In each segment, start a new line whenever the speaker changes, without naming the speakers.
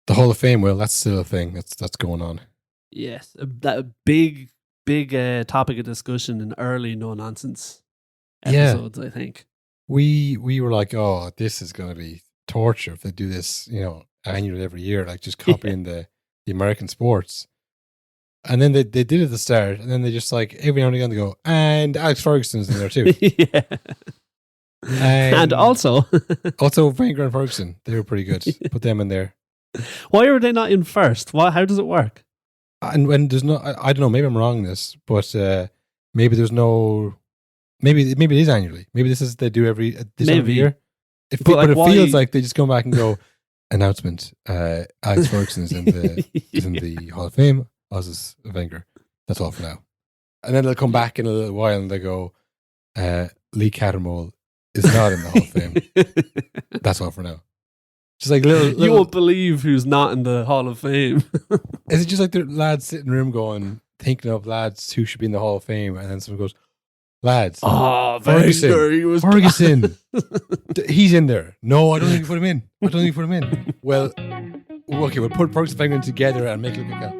The Hall of Fame, well, that's still a thing that's going on.
Yes, that big topic of discussion in early No Nonsense episodes, I think.
We were like, oh, this is going to be torture if they do this, annually every year, like just copying the American sports. And then they did it at the start, and then they just like every now and again they go, and Alex Ferguson's in there too.
Yeah. And also
Wenger and Ferguson, they were pretty good. Put them in there.
Why are they not in first? How does it work?
And when there's no, I don't know, maybe I'm wrong in this, but maybe there's no, maybe it is annually. Maybe this is they do every year. But it feels like they just come back and go, announcement, Alex Ferguson is in the Hall of Fame, as is Wenger. That's all for now. And then they'll come back in a little while and they go, Lee Cattermole is not in the Hall of Fame. That's all for now. Just like little,
you won't believe who's not in the Hall of Fame.
Is it just like the lads sitting in the room going, thinking of lads who should be in the Hall of Fame, and then someone goes, lads, Ferguson, he's in there. No, I don't think you put him in. Well, okay, we'll put Ferguson and Wenger together and make it look like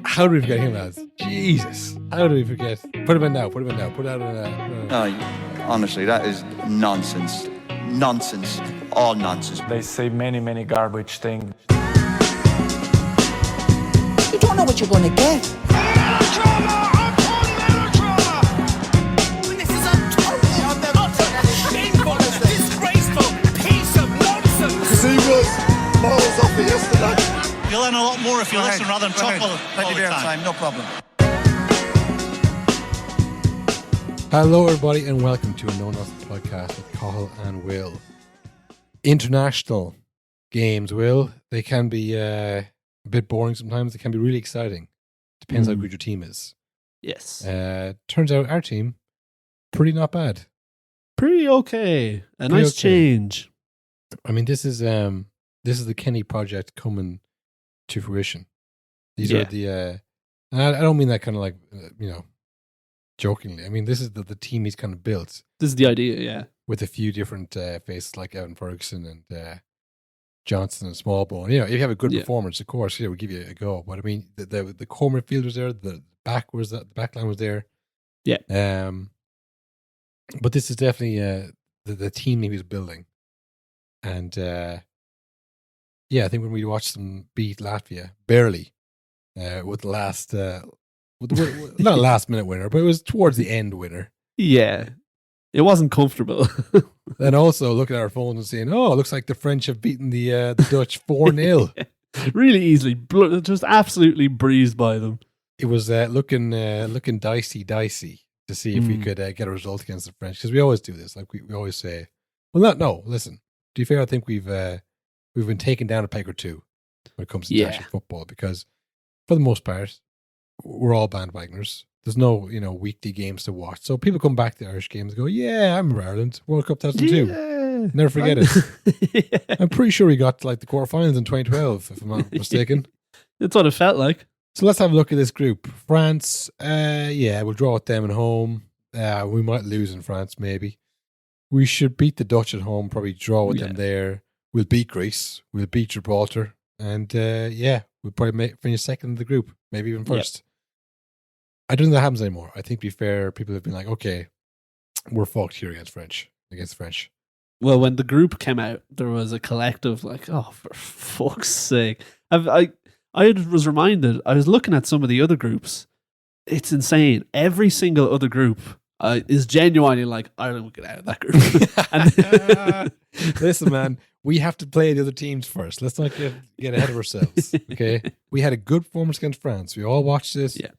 how do we forget him, lads? Jesus, how do we forget? Put him in now. Put it out in a...
Honestly, that is nonsense. Nonsense. All nonsense.
They say many garbage things.
You don't know what you're going to get.
Melodrama upon melodrama. This is utterly shameful, disgraceful piece of nonsense.
He was miles off it yesterday.
You'll learn a lot more if you listen rather than talk all the time.
No problem.
Hello, everybody, and welcome to a No Nonsense podcast with Cathal and Will. International games, Will, they can be a bit boring sometimes. They can be really exciting. Depends how good your team is.
Yes.
Turns out our team, pretty not bad.
Pretty okay. A nice change.
I mean, this is the Kenny project coming to fruition. These are the, and I don't mean that kind of like, jokingly. I mean, this is the team he's kind of built.
This is the idea, yeah.
With a few different faces like Evan Ferguson and Johnson and Smallbone. If you have a good performance, of course, we'll give you a go. But I mean, the core midfield was there, the back line was there.
Yeah.
But this is definitely the team he was building. And I think when we watched them beat Latvia barely with the last. Not a last minute winner, but it was towards the end winner.
Yeah. It wasn't comfortable.
Then also looking at our phones and saying, oh, it looks like the French have beaten the Dutch 4-0.
Really easily. Just absolutely breezed by them.
It was looking dicey to see if we could get a result against the French. Because we always do this. Like we always say, listen, to be fair, I think we've been taken down a peg or two when it comes to international football. Because for the most part, we're all bandwagoners. There's no, weekly games to watch. So people come back to Irish games and go, yeah, I remember Ireland, World Cup 2002.
Yeah.
Never forget it. I'm pretty sure we got to like the quarterfinals in 2012, if I'm not mistaken.
That's what it felt like.
So let's have a look at this group. France, we'll draw with them at home. We might lose in France, maybe. We should beat the Dutch at home, probably draw with them there. We'll beat Greece. We'll beat Gibraltar. And we'll probably finish second in the group, maybe even first. Yep. I don't think that happens anymore. I think, to be fair, people have been like, okay, we're fucked here against the French.
Well, when the group came out, there was a collective like, oh, for fuck's sake. I was reminded, I was looking at some of the other groups. It's insane. Every single other group is genuinely like, Ireland will get out of that
group. Listen, man, we have to play the other teams first. Let's not get ahead of ourselves, okay? We had a good performance against France. We all watched this.
Yeah.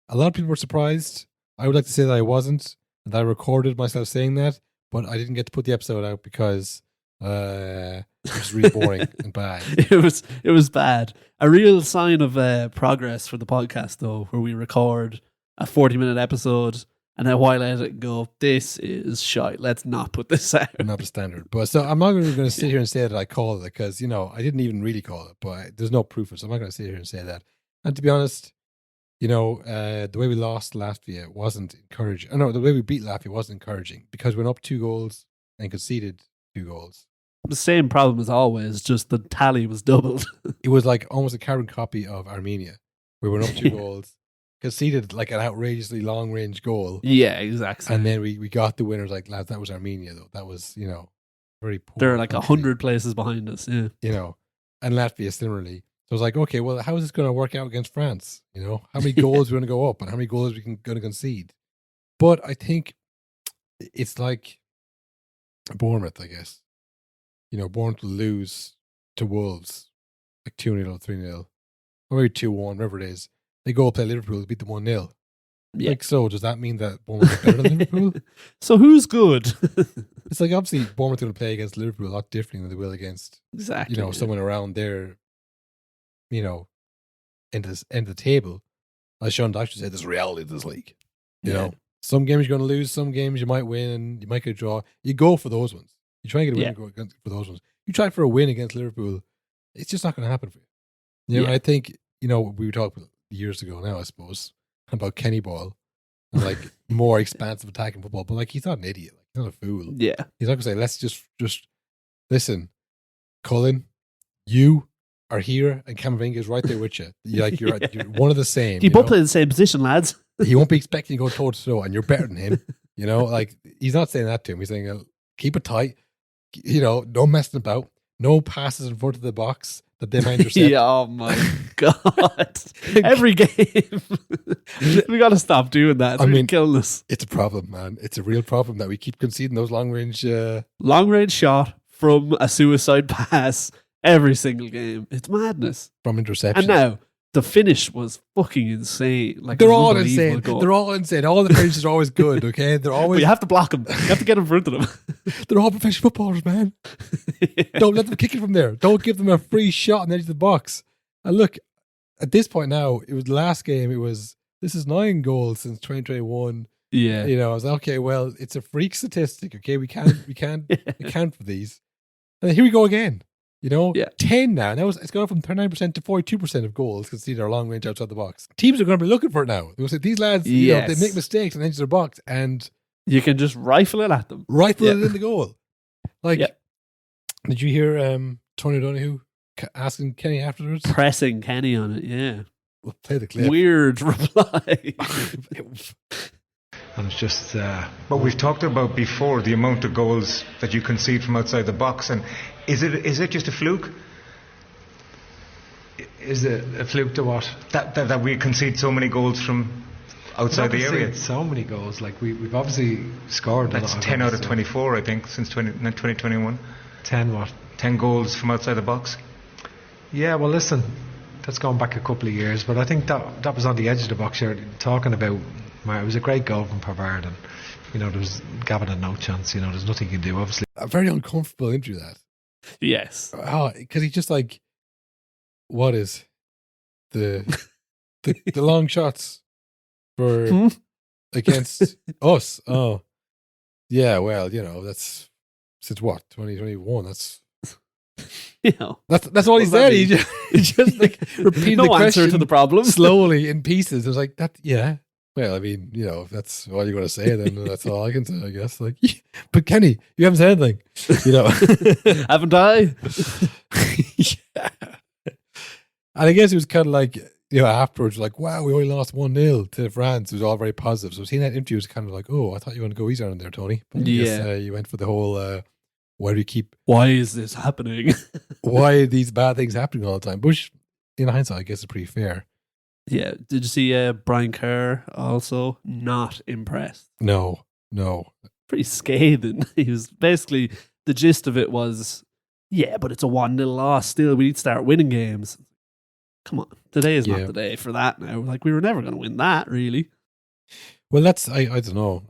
A lot of people were surprised. I would like to say that I wasn't, and I recorded myself saying that, but I didn't get to put the episode out because it was really boring and bad.
It was bad. A real sign of progress for the podcast, though, where we record a 40-minute episode and then while I edit it go, this is shite. Let's not put this out.
Not the standard. But so I'm not going to sit here and say that I called it because, I didn't even really call it, but there's no proof of it, so I'm not going to sit here and say that. And to be honest, the way we lost Latvia wasn't encouraging. No, the way we beat Latvia wasn't encouraging because we went up 2 goals and conceded 2 goals.
the same problem as always, just the tally was doubled.
It was like almost a carbon copy of Armenia. We went up 2 goals, conceded like an outrageously long range goal.
Yeah, exactly.
And then we got the winners. Like, lads, that was Armenia though. That was, very poor.
They're like
country,
100 places behind us. Yeah.
And Latvia similarly. So I was like, okay, well, how is this going to work out against France? How many goals are we going to go up and how many goals are we going to concede? But I think it's like Bournemouth, I guess. Bournemouth will lose to Wolves like 2-0 or 3-0, or maybe 2-1, whatever it is. They go play Liverpool, beat them 1-0.
Yeah.
Like, so does that mean that Bournemouth are better than Liverpool?
So who's good?
It's like, obviously, Bournemouth are going to play against Liverpool a lot differently than they will against,
exactly.
someone around their, end of the table. As Sean Dyche said, there's reality of this league. Some games you're going to lose, some games you might win, and you might get a draw. You go for those ones. You try and get a win for those ones. You try for a win against Liverpool, it's just not going to happen for you. I think, we were talking years ago now, I suppose, about Kenny Ball and like more expansive attacking football, but like, he's not an idiot. Like, he's not a fool.
Yeah.
He's not going to say, let's just listen, Colin, you are here and Camavinga is right there with you. You're one of the same.
You both play the same position, lads.
He won't be expecting you to go toe to toe and you're better than him. Like, he's not saying that to him. He's saying, keep it tight. No messing about. No passes in front of the box that they might intercept.
Yeah, oh my God. Every game. We got to stop doing that. It's really killing us.
It's a problem, man. It's a real problem that we keep conceding those long range
shot from a suicide pass every single game. It's madness.
From interception.
And now, the finish was fucking insane. Like,
they're all insane. They're all insane. All the finishes are always good, okay? They're always.
But you have to block them. You have to get in front of them.
They're all professional footballers, man. Yeah. Don't let them kick it from there. Don't give them a free shot on the edge of the box. And look, at this point now, it was the last game. This is 9 goals since 2021.
Yeah.
I was like, okay, well, it's a freak statistic, okay? We can't account for these. And then here we go again. 10 now. Now it's gone from 39% to 42% of goals conceded are long range outside the box. Teams are going to be looking for it now. They'll say, these lads, they make mistakes on the edge of their box, and
you can just rifle it at them.
Rifle it in the goal. Like, did you hear Tony O'Donoghue asking Kenny afterwards?
Pressing Kenny on it, yeah.
We'll play the clip.
Weird reply.
And it's just what we've talked about before, the amount of goals that you concede from outside the box. And is it just a fluke?
Is it a fluke to what?
That we concede so many goals from outside the area?
So many goals. Like, we've obviously scored.
That's 10 out of 24, I think, since 2021.
10 what?
10 goals from outside the box.
Yeah, well, listen, that's gone back a couple of years, but I think that was on the edge of the box here, talking about. It was a great goal from Pavard, and there was Gavin had no chance. There's nothing you can do. Obviously,
a very uncomfortable interview, that.
Yes.
Oh, because he's just like, what is the long shots for against us? Oh, yeah. Well, that's since what 2021. That's. That's all he said. He just like repeated the question
answer to the problem
slowly in pieces. It was like that. Yeah. Well, I mean, if that's all you're going to say, then that's all I can say, I guess. Like, but Kenny, you haven't said anything.
Haven't I?
Yeah. And I guess it was kind of like, afterwards, like, wow, we only lost 1-0 to France. It was all very positive. So seeing that interview was kind of like, oh, I thought you were going to go easier on there, Tony. But I guess, you went for the whole, why
is this happening?
Why are these bad things happening all the time? Which, in hindsight, I guess is pretty fair.
Yeah. Did you see Brian Kerr also? Not impressed.
No.
Pretty scathing. He was basically, the gist of it was, but it's a 1-0 loss. Still, we need to start winning games. Come on. Today is not the day for that now. Like, we were never going to win that, really.
Well, that's, I don't know.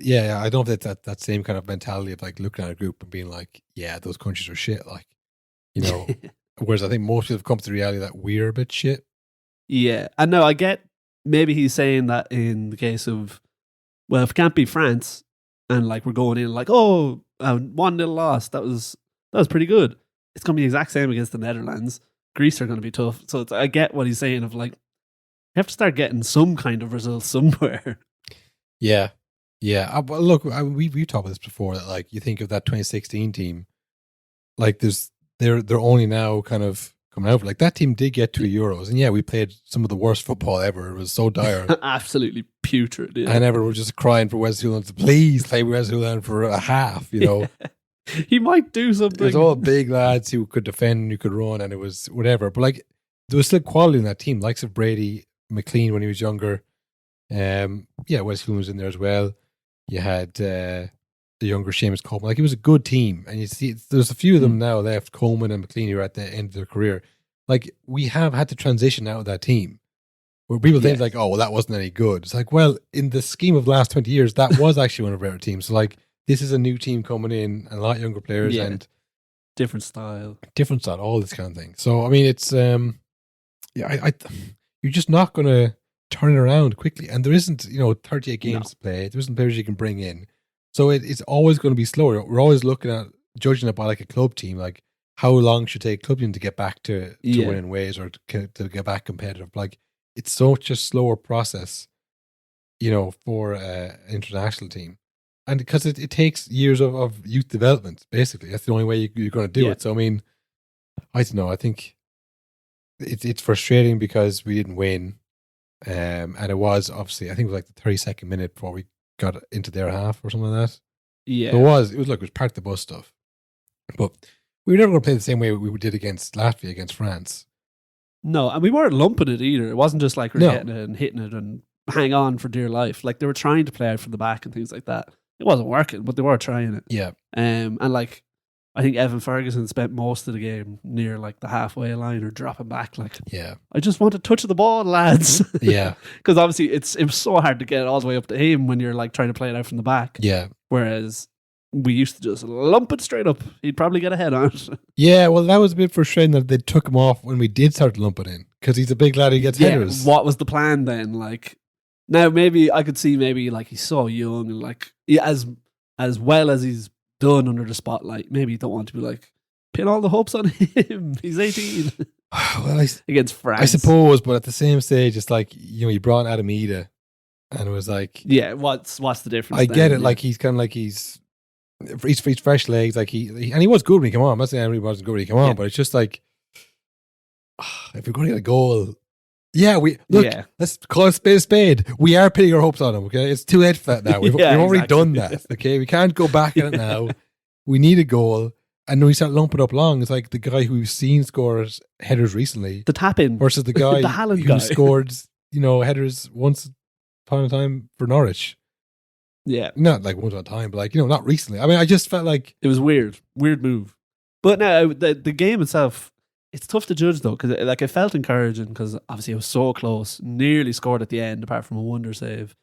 I don't think that same kind of mentality of like looking at a group and being like, yeah, those countries are shit. Like, whereas I think most people have come to the reality that we're a bit shit.
Yeah. And no, I get, maybe he's saying that in the case of, well, if it can't be France and like we're going in like, oh, 1-0 loss, that was pretty good. It's going to be the exact same against the Netherlands. Greece are going to be tough. So I get what he's saying of like, you have to start getting some kind of results somewhere.
Yeah. Yeah, but look, we've talked about this before. That like you think of that 2016 team, like they're only now kind of coming out. Like that team did get to Euros, and yeah, we played some of the worst football ever. It was so dire,
absolutely putrid. Yeah.
And everyone was just crying for West Hewland to please play West Hewland for a half. You know,
he might do something.
It was all big lads who could defend, who could run, and it was whatever. But like there was still quality in that team, likes of Brady, McLean when he was younger. West Hewland was in there as well. You had the younger Seamus Coleman. Like, it was a good team. And you see, there's a few of them now left, Coleman and McLean, who are at the end of their career. Like, we have had to transition out of that team. Where people think, like, oh, well, that wasn't any good. It's like, well, in the scheme of the last 20 years, that was actually one of our better teams. So, like, this is a new team coming in, and a lot younger players, and
different style,
all this kind of thing. So, I mean, it's, you're just not going to turn it around quickly. And there isn't, 38 games to play. There isn't players you can bring in. So it's always going to be slower. We're always looking at judging it by like a club team, like how long should take a club team to get back to winning ways or to get back competitive. Like, it's such a slower process, for an international team. And because it takes years of youth development, basically. That's the only way you're going to do it. So, I mean, I don't know. I think it's frustrating because we didn't win. And it was obviously, I think it was like the 32nd minute before we got into their half or something like that.
Yeah.
So it was part of the bus stuff. But we were never going to play the same way we did against Latvia, against France.
No, and we weren't lumping it either. It wasn't just like we're getting it and hitting it and hang on for dear life. Like, they were trying to play out from the back and things like that. It wasn't working, but they were trying it.
Yeah.
And like, I think Evan Ferguson spent most of the game near like the halfway line or dropping back. Like, I just want to touch the ball, lads.
Yeah.
Because obviously it was so hard to get it all the way up to him when you're like trying to play it out from the back.
Yeah.
Whereas we used to just lump it straight up. He'd probably get a head on it.
Yeah, well, that was a bit frustrating that they took him off when we did start to lump it in, because he's a big lad who gets headers.
What was the plan then? Like, now maybe I could see like he's so young and like as well as he's done under the spotlight, maybe you don't want to be like pin all the hopes on him. He's 18.
Well,
against France,
I suppose, but at the same stage, it's like, you brought Adam Ida, and it was like,
what's the difference?
I get it. Like, he's kind of like he's fresh legs. Like and he was good when he came on. I'm not saying everybody wasn't good when he came on, but it's just like, if we're going to get a goal. Let's call it a spade. We are pinning our hopes on him, okay? It's too late for that now. We've already done that, okay? We can't go back at it now. We need a goal. And when we start lumping up long, it's like the guy who we've seen score headers recently.
The tap-in.
Versus the guy
the Haaland
who
guy.
scored, headers once upon a time for Norwich.
Yeah.
Not like once upon a time, but like, not recently. I mean, I just felt like...
It was weird. Weird move. But no, the game itself... It's tough to judge though, because like it felt encouraging because obviously it was so close, nearly scored at the end apart from a wonder save.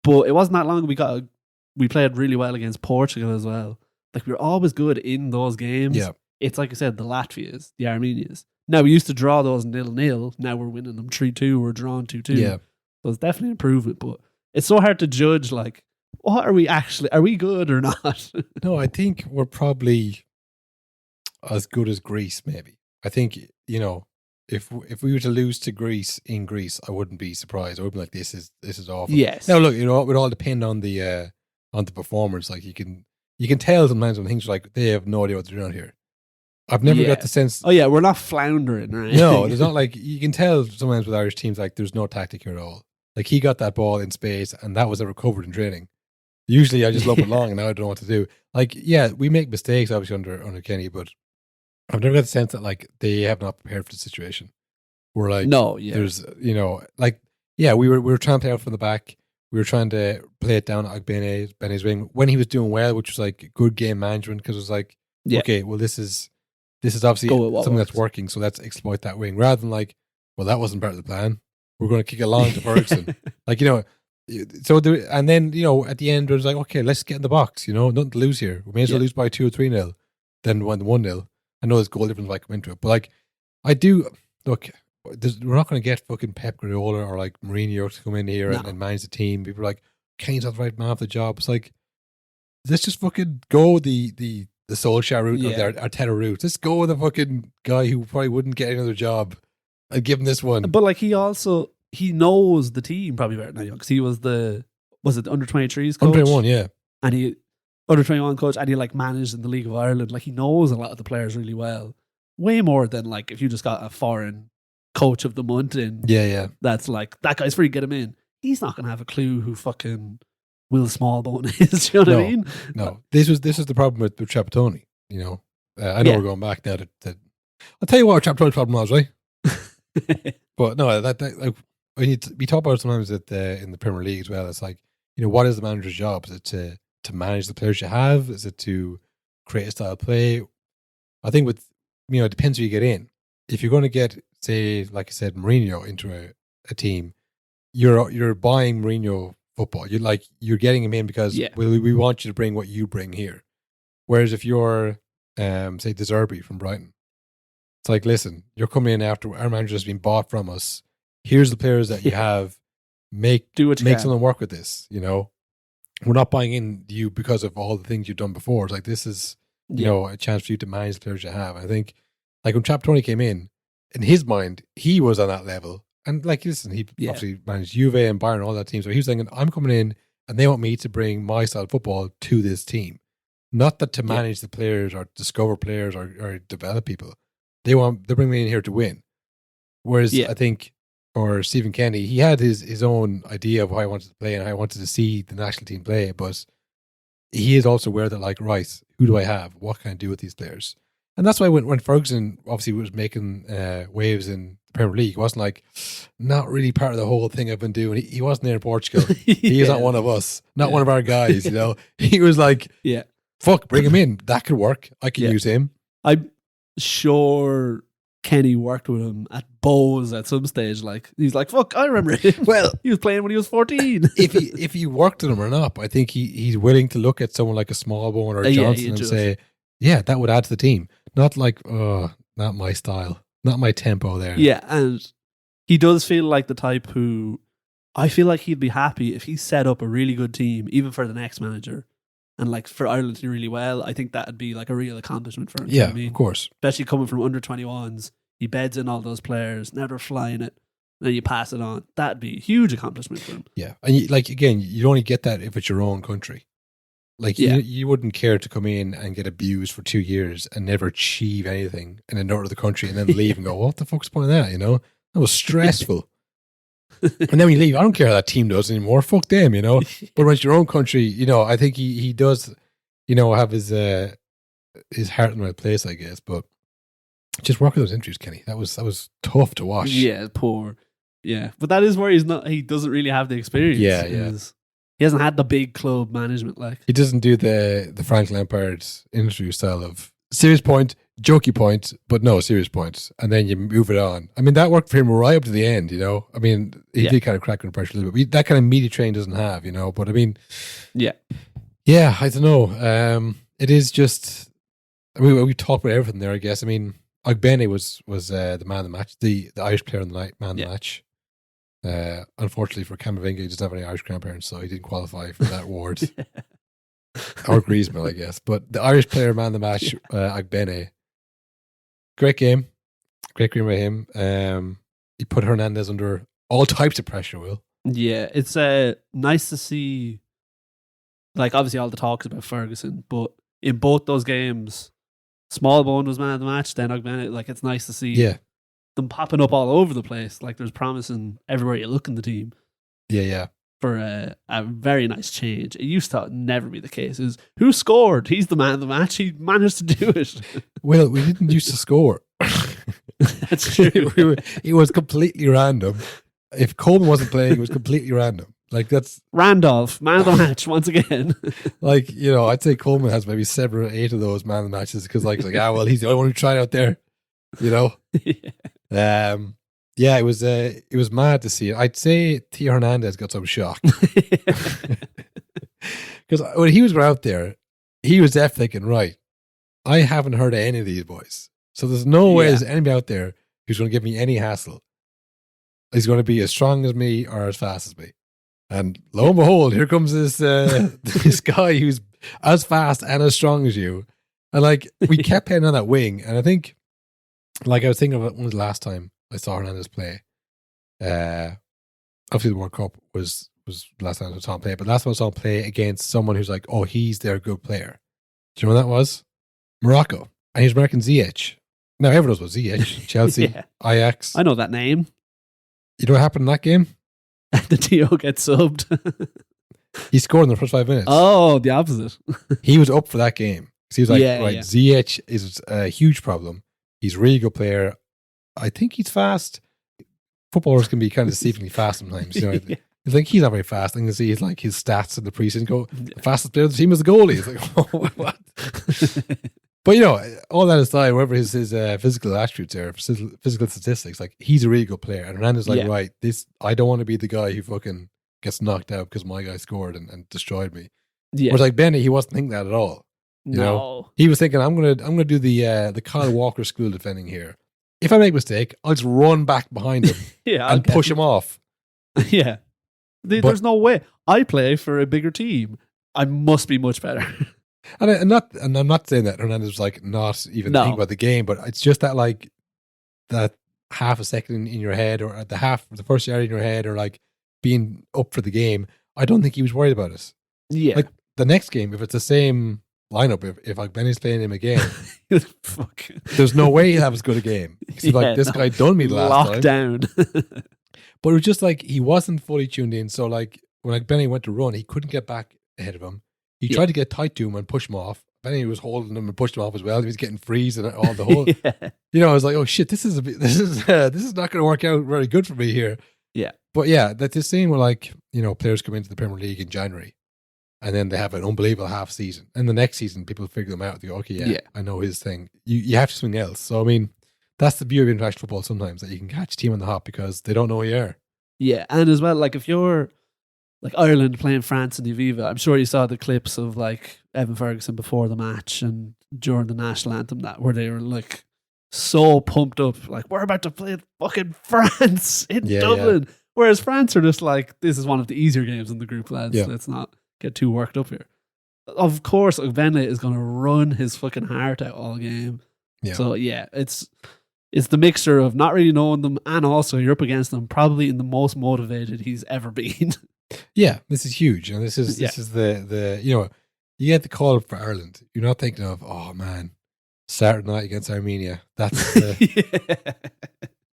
But it wasn't that long we played really well against Portugal as well. Like, we were always good in those games.
Yeah.
It's like I said, the Latvias, the Armenians. Now, we used to draw those 0-0. Now we're winning them 3-2. We're drawing 2-2.
Yeah.
So it's definitely an improvement. But it's so hard to judge, like, what are we good or not?
No, I think we're probably as good as Greece, maybe. I think, if we were to lose to Greece in Greece, I wouldn't be surprised. I would be like, this is awful.
Yes.
Now look, it would all depend on the performance. Like, you can tell sometimes when things are like, they have no idea what they're doing here. I've never got the sense.
Oh yeah, we're not floundering, right?
No, there's not, like, you can tell sometimes with Irish teams, like, there's no tactic here at all. Like, he got that ball in space and that was recovered in training. Usually I just lump it long and now I don't know what to do. Like, yeah, we make mistakes obviously under Kenny, but I've never got the sense that, like, they have not prepared for the situation. We're like, there's, we were trying to play out from the back. We were trying to play it down at Benny's wing when he was doing well, which was like good game management, because it was like, okay, well, this is obviously something that's working, so let's exploit that wing, rather than like, well, that wasn't part of the plan. We're going to kick it along to Ferguson. Like, so and then, at the end, it was like, okay, let's get in the box, nothing to lose here. We may as well lose by 2 or 3-0 than 1-0. I know there's goal difference might come into it, but like, I do look. We're not going to get fucking Pep Guardiola or like Mourinho to come in here and manage the team. People are like, Kane's not the right man for the job. It's like, let's just fucking go the Solskjaer route or the Arteta route. Let's go with the fucking guy who probably wouldn't get another job and give him this one.
But like, he knows the team probably better than I do, because he was was it the under-23s coach?
Under-21, yeah.
And he under-21 coach, and he like managed in the League of Ireland. Like he knows a lot of the players really well, way more than like if you just got a foreign coach of the month in.
Yeah.
That's like, that guy's free, get him in. He's not gonna have a clue who fucking Will Smallbone is. You know what I mean?
No, this is the problem with Trapattoni. You know, I know we're going back now. That I'll tell you what Trapattoni's problem was, right? But no, that like when we talk about it sometimes in the Premier League as well. It's like, you know, what is the manager's job? Is it to manage the players you have? Is it to create a style of play? I think with, you know, it depends who you get in. If you're going to get, say, like I said, Mourinho into a team, you're buying Mourinho football. You're getting him in because we want you to bring what you bring here. Whereas if you're, say, De Zerbi from Brighton, it's like, listen, you're coming in after our manager's been bought from us. Here's the players that you have. Make something work with this. You know, we're not buying in you because of all the things you've done before. It's like, this is, you know, a chance for you to manage the players you have. I think, like when Trapattoni came in his mind, he was on that level. And like, listen, he obviously managed Juve and Bayern and all that team. So he was thinking, I'm coming in and they want me to bring my style of football to this team. Not that to manage the players or discover players or develop people. They're bringing me in here to win. Whereas I think for Stephen Kenny, he had his own idea of how he wanted to play and how he wanted to see the national team play. But he is also aware that, like, right, who do I have? What can I do with these players? And that's why when Ferguson obviously was making waves in the Premier League, he wasn't like, not really part of the whole thing I've been doing. He wasn't there in Portugal. He is not one of us, not one of our guys, you know. He was like, fuck, bring him in. That could work. I can use him.
I'm sure Kenny worked with him at Bowes at some stage. Like, he's like, fuck, I remember him. Well, he was playing when he was 14.
if he worked with him or not, I think he's willing to look at someone like a Smallbone or Johnson and say, yeah, that would add to the team. Not like, oh, not my style, not my tempo there.
Yeah, and he does feel like the type who, I feel like he'd be happy if he set up a really good team, even for the next manager. And like for Ireland to do really well, I think that'd be like a real accomplishment for him.
Yeah,
you know what I mean?
Of course.
Especially coming from under 21s, he beds in all those players, now they're flying it, and then you pass it on. That'd be a huge accomplishment for him.
Yeah, and again, you only get that if it's your own country. Like, you wouldn't care to come in and get abused for 2 years and never achieve anything in another country and then leave and go, what the fuck's the point of that, you know? That was stressful. And then when you leave, I don't care how that team does anymore. Fuck them, you know? But when it's your own country, you know, I think he does, you know, have his heart in the right place, I guess. But just work with those injuries, Kenny. That was tough to watch.
Yeah, poor. Yeah. But that is where he doesn't really have the experience.
Yeah.
He hasn't had the big club management like.
He doesn't do the Frank Lampard interview style of serious point, jokey point, but no, serious point. And then you move it on. I mean, that worked for him right up to the end, you know. I mean, he did kind of crack under pressure a little bit. That kind of media train doesn't have, you know. But I mean, yeah, I don't know. It is just, I mean, we talked about everything there, I guess. I mean, Ogbene was the man of the match, the Irish player of the night, man of the match. Unfortunately for Camavinga, he doesn't have any Irish grandparents, so he didn't qualify for that award. Or Griezmann, I guess. But the Irish player man of the match, Ogbene. Great game by him. He put Hernandez under all types of pressure, Will.
Yeah, it's nice to see, like, obviously all the talks about Ferguson, but in both those games, Smallbone was man of the match, then Ogbene. Like, it's nice to see them popping up all over the place. Like, there's promising everywhere you look in the team.
Yeah.
For a very nice change. It used to never be the case. Is who scored? He's the man of the match. He managed to do it.
Well, we didn't used to score.
That's true.
It was completely random. If Coleman wasn't playing, it was completely random. Like, that's
Randolph, man of the match once again.
Like, you know, I'd say Coleman has maybe 7 or 8 of those man of the matches because, like, well, he's the only one who tried out there. You know. Yeah, it was mad to see it. I'd say Theo Hernandez got some shock. Because when he was out there, he was definitely thinking, right, I haven't heard of any of these boys. So there's no way there's anybody out there who's going to give me any hassle. He's going to be as strong as me or as fast as me. And lo and behold, here comes this this guy who's as fast and as strong as you. And like, we kept playing on that wing. And I think, like, I was thinking of it, when was the last time I saw Hernandez play? Obviously the World Cup was was the last time I saw him play, but last time I saw him play against someone who's like, oh, he's their good player. Do you know what that was? Morocco. And he's American Ziyech. Now everyone knows what Ziyech, Chelsea, Ajax.
I know that name.
You know what happened in that game?
The Tio gets subbed.
He scored in the first 5 minutes.
Oh, the opposite.
He was up for that game. He was like,
Yeah,
right,
yeah.
Ziyech is a huge problem. He's a really good player. I think he's fast. Footballers can be kind of deceivingly fast sometimes. You know,
Yeah.
it's like he's not very fast. I can see his like his stats in the preseason go. The fastest player on the team is the goalie. It's like, oh, what? But you know, all that aside, whatever his physical attributes are, physical statistics, like he's a really good player. And Hernandez like,
Yeah.
right, I don't want to be the guy who fucking gets knocked out because my guy scored and destroyed me.
Yeah.
Whereas like Benny, he wasn't thinking that at all. You know, he was thinking, I'm gonna do the Kyle Walker school defending here. If I make a mistake, I'll just run back behind him
Yeah,
and push him off.
Yeah. There's no way. I play for a bigger team. I must be much better.
And I'm not saying that Hernandez was like not even
No.
thinking about the game, but it's just that like that half a second in your head, or at the first yard in your head, or like being up for the game. I don't think he was worried about it.
Yeah.
Like the next game, if it's the same lineup, if like Benny's playing him again,
Fuck.
there's no way he'll have as good a game. He's like, this guy done me the last time.
Lockdown.
But it was just like he wasn't fully tuned in. So like when like Benny went to run, he couldn't get back ahead of him. He tried to get tight to him and push him off. Benny was holding him and pushed him off as well. He was getting freeze and all the whole.
Yeah.
You know, I was like, oh shit, this is not going to work out very good for me here.
Yeah.
But yeah, that's the same where like, you know, players come into the Premier League in January and then they have an unbelievable half season. And the next season, people figure them out. They go, okay, yeah. I know his thing. You have to something else. So I mean, that's the beauty of international football sometimes, that you can catch a team on the hop because they don't know who you are.
Yeah. And as well, like if you're like Ireland playing France in the Aviva, I'm sure you saw the clips of like Evan Ferguson before the match and during the national anthem, that where they were like so pumped up, like we're about to play fucking France in Dublin. Yeah. Whereas France are just like, this is one of the easier games in the group, lads. Yeah. Let's not get too worked up here. Of course, Ogbene is going to run his fucking heart out all game. Yeah. So yeah, it's the mixture of not really knowing them and also you're up against them probably in the most motivated he's ever been.
Yeah, this is huge. And this is the you know, you get the call for Ireland. You're not thinking of, oh man, Saturday night against Armenia. That's the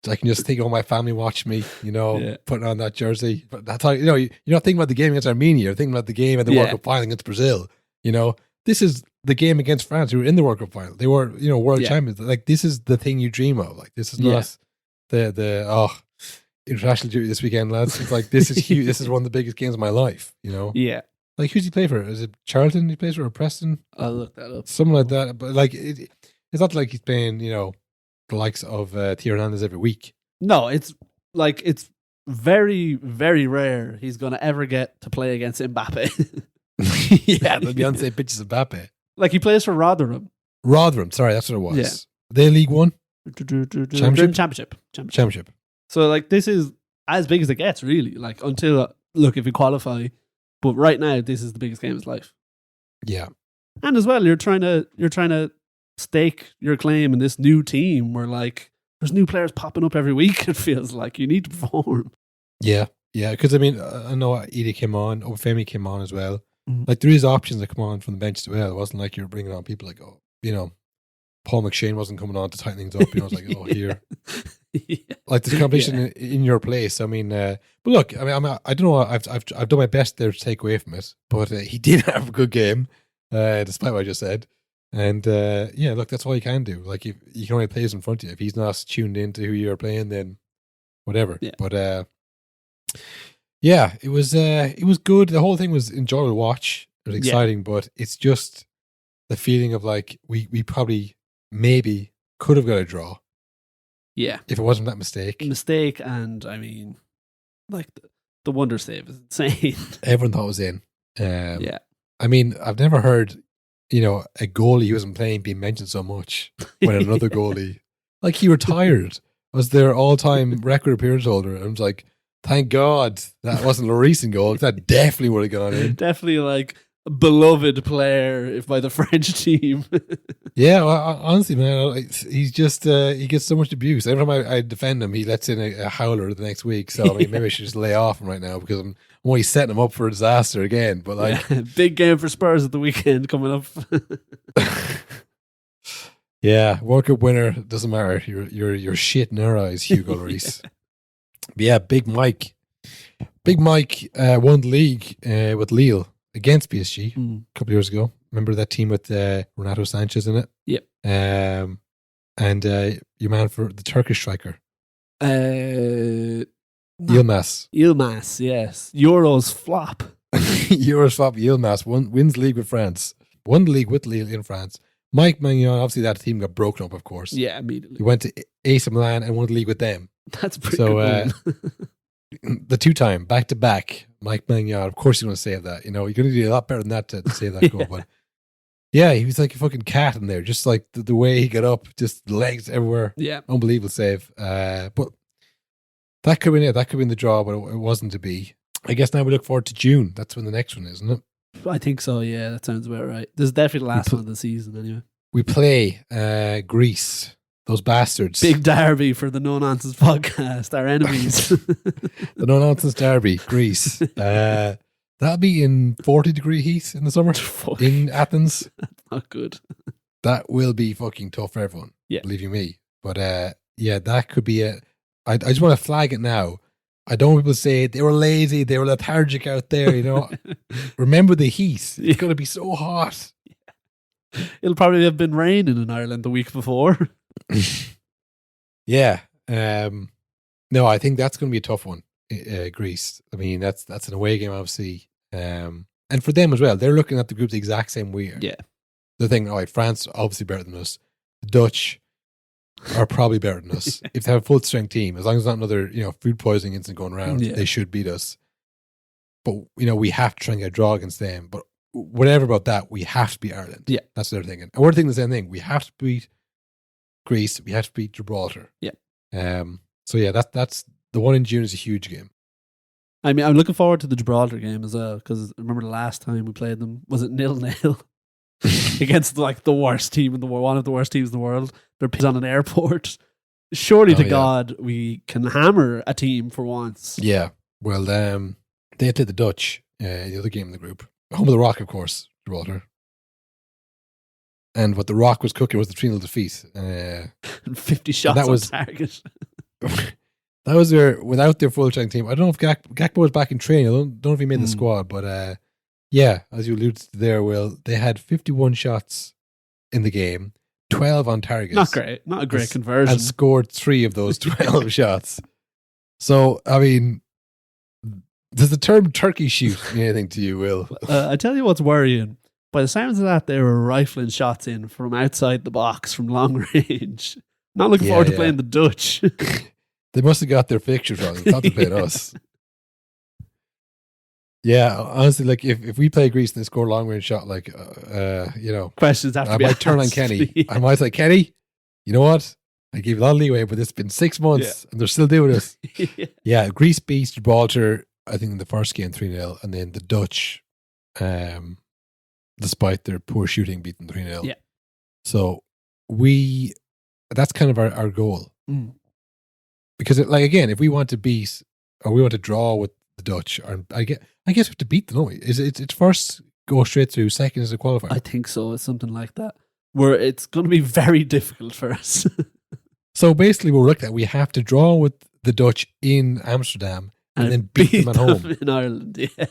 I can just think, oh, my family watched me, you know, putting on that jersey. But that's how, you know, you're not thinking about the game against Armenia. You're thinking about the game at the World Cup final against Brazil. You know, this is the game against France, who were in the World Cup final. They were, you know, world champions. Like, this is the thing you dream of. Like, this is not the international duty this weekend, lads. It's like, this is huge. This is one of the biggest games of my life, you know?
Yeah.
Like, who's he play for? Is it Charlton he plays for, or Preston?
I'll look that up.
Something like that. But, like, it's not like he's playing, you know, the likes of Theo Hernandez every week.
No, it's like, it's very, very rare he's going to ever get to play against Mbappe.
Yeah, the Beyonce pitches Mbappe.
Like, he plays for Rotherham.
Rotherham, sorry, that's what it was.
Yeah.
They League One?
Championship. So, like, this is as big as it gets, really. Like, until, look, if you qualify. But right now, this is the biggest game of his life.
Yeah.
And as well, you're trying to stake your claim in this new team where, like, there's new players popping up every week. It feels like you need to perform.
Yeah, because I mean, I know Edie came on, Obafemi came on as well. Mm-hmm. Like, there is options that come on from the bench as well. It wasn't like you're bringing on people like, oh, you know, Paul McShane wasn't coming on to tighten things up. You know, it's like, oh, here, like there's competition in your place. I mean, but look, I mean, I don't know. I've done my best there to take away from it, but he did have a good game, despite what I just said. And yeah, look, that's all you can do. Like, if you can only play who's in front of you. If he's not tuned into who you're playing, then whatever. Yeah. But yeah, it was good. The whole thing was enjoyable to watch. It was exciting, but it's just the feeling of like we probably maybe could have got a draw.
Yeah,
if it wasn't that mistake.
And I mean, like the wonder save is insane. Everyone
thought it was in. Yeah, I mean, I've never heard, you know, a goalie who wasn't playing being mentioned so much when another goalie, like, he retired, was their all-time record appearance holder. I was like, thank God that wasn't a recent goal. That definitely would have gone in.
Definitely, like, beloved player by the French team.
Yeah, well, honestly, man, he's just he gets so much abuse. Every time I defend him, he lets in a howler the next week. So I mean, maybe I should just lay off him right now because I'm only setting him up for a disaster again. But like,
big game for Spurs at the weekend coming up.
Yeah, World Cup winner, doesn't matter. You're shit in our eyes, Hugo Lloris. But yeah, Big Mike won the league with Lille against PSG a couple of years ago. Remember that team with Renato Sanchez in it?
Yep.
And your man for the Turkish striker, Yilmaz,
yes. Euros flop.
Euros flop. Yilmaz wins league with France. Won the league with Lille in France. Mike Maignan, obviously that team got broken up, of course.
Yeah, immediately.
He went to AC Milan and won the league with them.
That's pretty good.
The two-time, back-to-back, Mike Maignan, of course you're going to save that. You know, you're going to do a lot better than that to save that goal. But yeah, he was like a fucking cat in there. Just like the way he got up, just legs everywhere.
Yeah.
Unbelievable save. But that could have been it. That could have been the draw, but it wasn't to be. I guess now we look forward to June. That's when the next one is, isn't it?
I think so, yeah. That sounds about right. This is definitely the last one of the season, anyway.
We play Greece. Those bastards.
Big derby for the No Nonsense podcast, our enemies.
The No Nonsense derby, Greece. That'll be in 40-degree heat in the summer in Athens.
That's not good.
That will be fucking tough for everyone.
Yeah.
Believe you me. But yeah, that could be it. I just want to flag it now. I don't want people to say they were lazy, they were lethargic out there, you know. Remember the heat. It's going to be so hot.
It'll probably have been raining in Ireland the week before.
Yeah. No, I think that's going to be a tough one, Greece. I mean, that's an away game, obviously. And for them as well, they're looking at the group the exact same way.
Yeah.
They're thinking, all right, France obviously better than us. The Dutch are probably better than us. If they have a full strength team, as long as not another, food poisoning incident going around, they should beat us. But, we have to try and get a draw against them. But whatever about that, we have to beat Ireland.
Yeah.
That's what they're thinking. And we're thinking the same thing. We have to beat Greece. We have to beat Gibraltar.
Yeah.
So yeah, that's the one in June is a huge game.
I mean, I'm looking forward to the Gibraltar game as well, because remember the last time we played them, was it 0-0 against like the worst team in the world, one of the worst teams in the world? They're on an airport. Surely to God, we can hammer a team for once.
Yeah. Well, they played the Dutch, the other game in the group. Home of the Rock, of course, Gibraltar. And what the Rock was cooking was the 3-0 defeat.
And 50 shots on target.
That was without their full strength team. I don't know if Gakpo was back in training. I don't know if he made the squad, but yeah, as you alluded to there, Will, they had 51 shots in the game, 12 on target.
Not great. Not a great conversion.
And scored 3 of those 12 shots. So, I mean, does the term turkey shoot mean anything to you, Will?
I tell you what's worrying. By the sounds of that, they were rifling shots in from outside the box from long range. Not looking forward to playing the Dutch.
They must have got their fixtures wrong. They thought they played us. Yeah, honestly, like if we play Greece and they score a long range shot, like
questions have to
I
be
might
asked.
turn on Kenny. Yeah. I might say, Kenny, you know what? I give you a lot of leeway, but it's been 6 months and they're still doing this. Yeah, Greece beats Gibraltar, I think, in the first game 3-0, and then the Dutch, despite their poor shooting, beat them 3-0.
Yeah.
So that's kind of our goal.
Mm.
Because, like, again, if we want to beat or we want to draw with the Dutch, or I guess we have to beat them, don't we? It's first go straight through, second is a qualifier.
I think so. It's something like that. Where it's going to be very difficult for us.
So basically, we're looking at we have to draw with the Dutch in Amsterdam and then beat them at home
in Ireland. Yeah.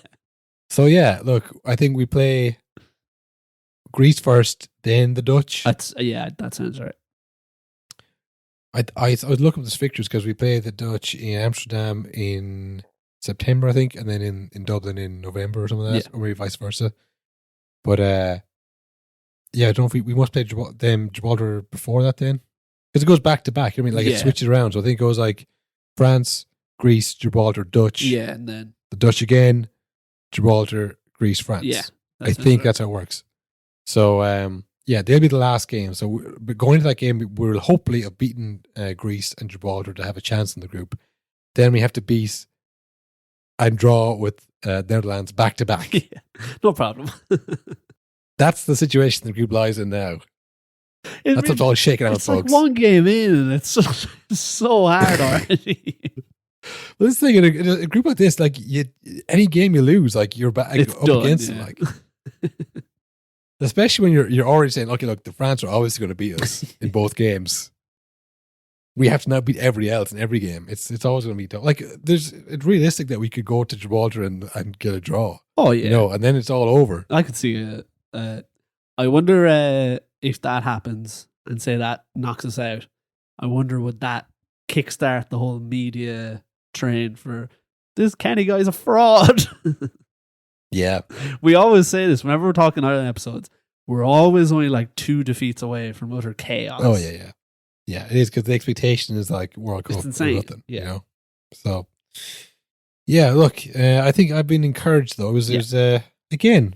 So
yeah, look, I think we play Greece first, then the Dutch.
That sounds right.
I was looking at the fixtures because we play the Dutch in Amsterdam in September, I think, and then in Dublin in November or something like that, or maybe vice versa. But I don't know if we must play Gibraltar before that then, because it goes back to back. I mean, like it switches around. So I think it goes like France, Greece, Gibraltar, Dutch.
Yeah, and then
the Dutch again, Gibraltar, Greece, France.
Yeah,
I think that's how it works. So they'll be the last game. So going into that game, we'll hopefully have beaten Greece and Gibraltar to have a chance in the group. Then we have to beat and draw with Netherlands back to back.
Yeah, no problem.
That's the situation the group lies in now. That's what's all shaking out,
it's
folks.
like one game in, and it's so hard already.
Well, this thing in a group like this, like any game you lose, like you're back up
done,
against
yeah.
it. Like, especially when you're already saying, okay, look, the France are obviously going to beat us in both games. We have to now beat everybody else in every game. It's always going to be tough. Like, it's realistic that we could go to Gibraltar and get a draw.
Oh yeah,
You know, and then it's all over.
I could see it. I wonder if that happens and say that knocks us out. I wonder would that kickstart the whole media train for this Kenny guy's a fraud.
Yeah.
We always say this whenever we're talking Ireland episodes. We're always only like 2 defeats away from utter chaos.
Oh yeah. Yeah, it is because the expectation is like World Cup
It's insane.
or nothing.
Yeah.
You know? So, yeah, look, I think I've been encouraged though. There's again,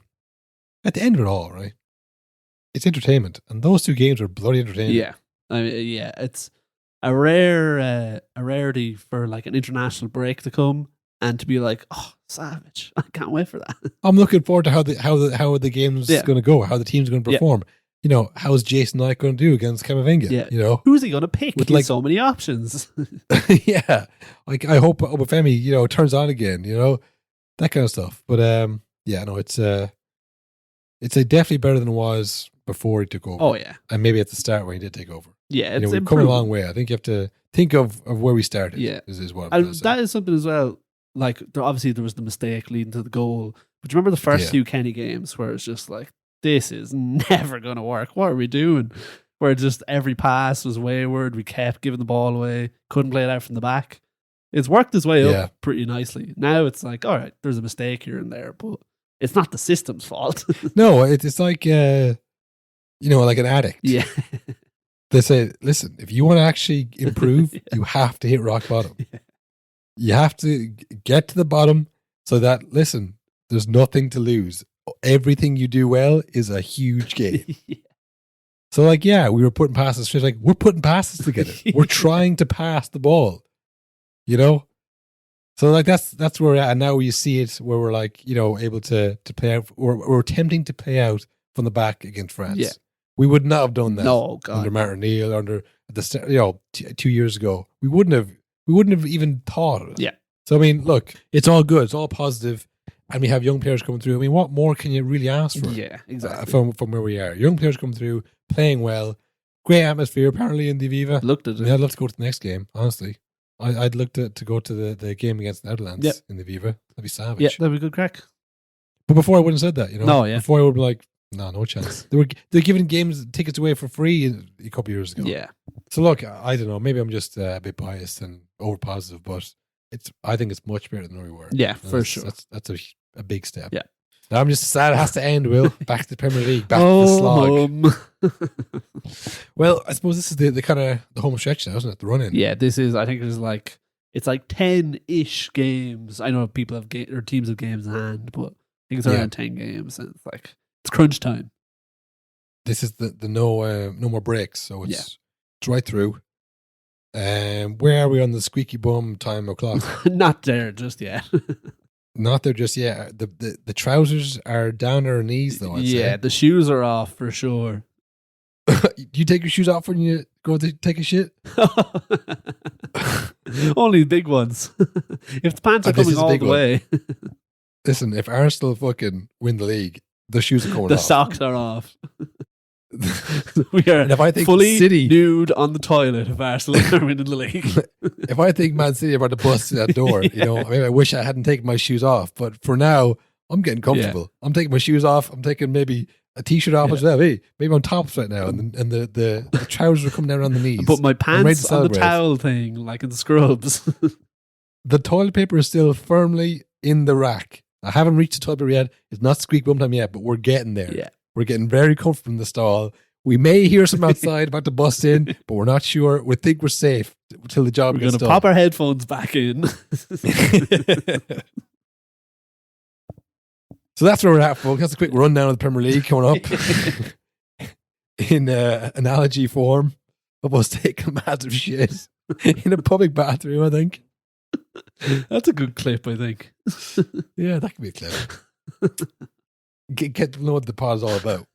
at the end of it all, right? It's entertainment. And those 2 games are bloody entertaining.
Yeah. I mean, yeah, it's a rarity for like an international break to come and to be like, oh, savage. I can't wait for that.
I'm looking forward to how the game's going to go, how the team's going to perform. You know, how's Jason Knight going to do against Camavinga?
Yeah.
You know,
who's he going to pick?
With
He has
like-
so many options.
yeah. Like I hope Obafemi, you know, turns on again, you know, that kind of stuff. But yeah, no, it's definitely better than it was before he took over.
Oh yeah.
And maybe at the start when he did take over.
Yeah,
You know,
it's
we've come a
improved.
long way. I think you have to think of where we started.
Yeah.
is what I'm
And
trying to say.
that is something as well. Like, obviously, there was the mistake leading to the goal. But you remember the first
Yeah.
few Kenny games where it's just like, this is never going to work. What are we doing? Where just every pass was wayward. We kept giving the ball away. Couldn't play it out from the back. It's worked its way
Yeah.
up pretty nicely. Now it's like, all right, there's a mistake here and there, but it's not the system's fault.
No, it's like, you know, like an addict.
Yeah.
They say, listen, if you want to actually improve, you have to hit rock bottom.
Yeah.
You have to get to the bottom so that, listen, there's nothing to lose. Everything you do well is a huge game.
Yeah.
So, like, yeah, we were putting passes straight. Like, we're putting passes together. We're trying to pass the ball, you know? So, like, that's where we're at. And now you see it where we're, like, you know, able to play out. We're attempting to play out from the back against France.
Yeah.
We would not have done that.
No, God.
Under Martin Neal, under the start, you know, 2 years ago. We wouldn't have even thought of it.
Yeah.
So, I mean, look, it's all good. It's all positive. And we have young players coming through. I mean, what more can you really ask for?
Yeah, exactly.
From where we are. Young players coming through, playing well. Great atmosphere, apparently, in the Aviva.
Looked at
I
it.
mean, I'd love to go to the next game, honestly. I'd look to go to the game against the Netherlands
Yep.
in the Aviva. That'd be savage.
Yeah, that'd be good crack.
But before I wouldn't have said that, you know?
No, yeah.
Before I would be like, no chance. They're giving tickets away for free a couple of years ago.
Yeah.
So look, I don't know. Maybe I'm just a bit biased and over positive, but I think it's much better than we were.
Yeah,
And
for sure.
That's a big step.
Yeah.
Now I'm just sad it has to end, Will. Back to the Premier League, back to the slog. Well, I suppose this is the kind of the home stretch now, isn't it? The run in.
Yeah, this is. I think it's like 10-ish games. I know people have or teams have games in hand, but I think it's around 10 games, and it's like it's crunch time.
This is the no more breaks, so it's right through. Where are we on the squeaky bum time o'clock?
Not there just yet.
Not there just yet. The trousers are down our knees, though. I'd
Yeah,
say.
the shoes are off for sure.
Do you take your shoes off when you go to take a shit?
Only big ones. If the pants are
This
coming
is a
all
big
the
one.
way,
Listen, if Arsenal fucking win the league, the shoes are coming
the
off.
socks are off. We are
And if I think
fully
City-
nude on the toilet if Arsenal are winning the league.
If I think Man City are about to bust through that door, you know, maybe I wish I hadn't taken my shoes off. But for now, I'm getting comfortable. I'm taking my shoes off. I'm taking maybe a t-shirt off as well. Hey, maybe I'm tops right now, and the trousers are coming down around the knees.
Put my
I'm ready to
pants on the
celebrate.
towel thing, like in the Scrubs.
The toilet paper is still firmly in the rack. I haven't reached the toilet paper yet. It's not squeak bum time yet, but we're getting there.
Yeah.
We're getting very comfortable in the stall. We may hear some outside about to bust in, but we're not sure. We think we're safe till the job
We're
gets
going to
done.
pop our headphones back in.
So that's where we're at, folks. That's a quick rundown of the Premier League coming up in analogy form of us taking a massive shit in a public bathroom, I think.
That's a good clip, I think.
Yeah, that could be a clip. Get to know what the pod is all about.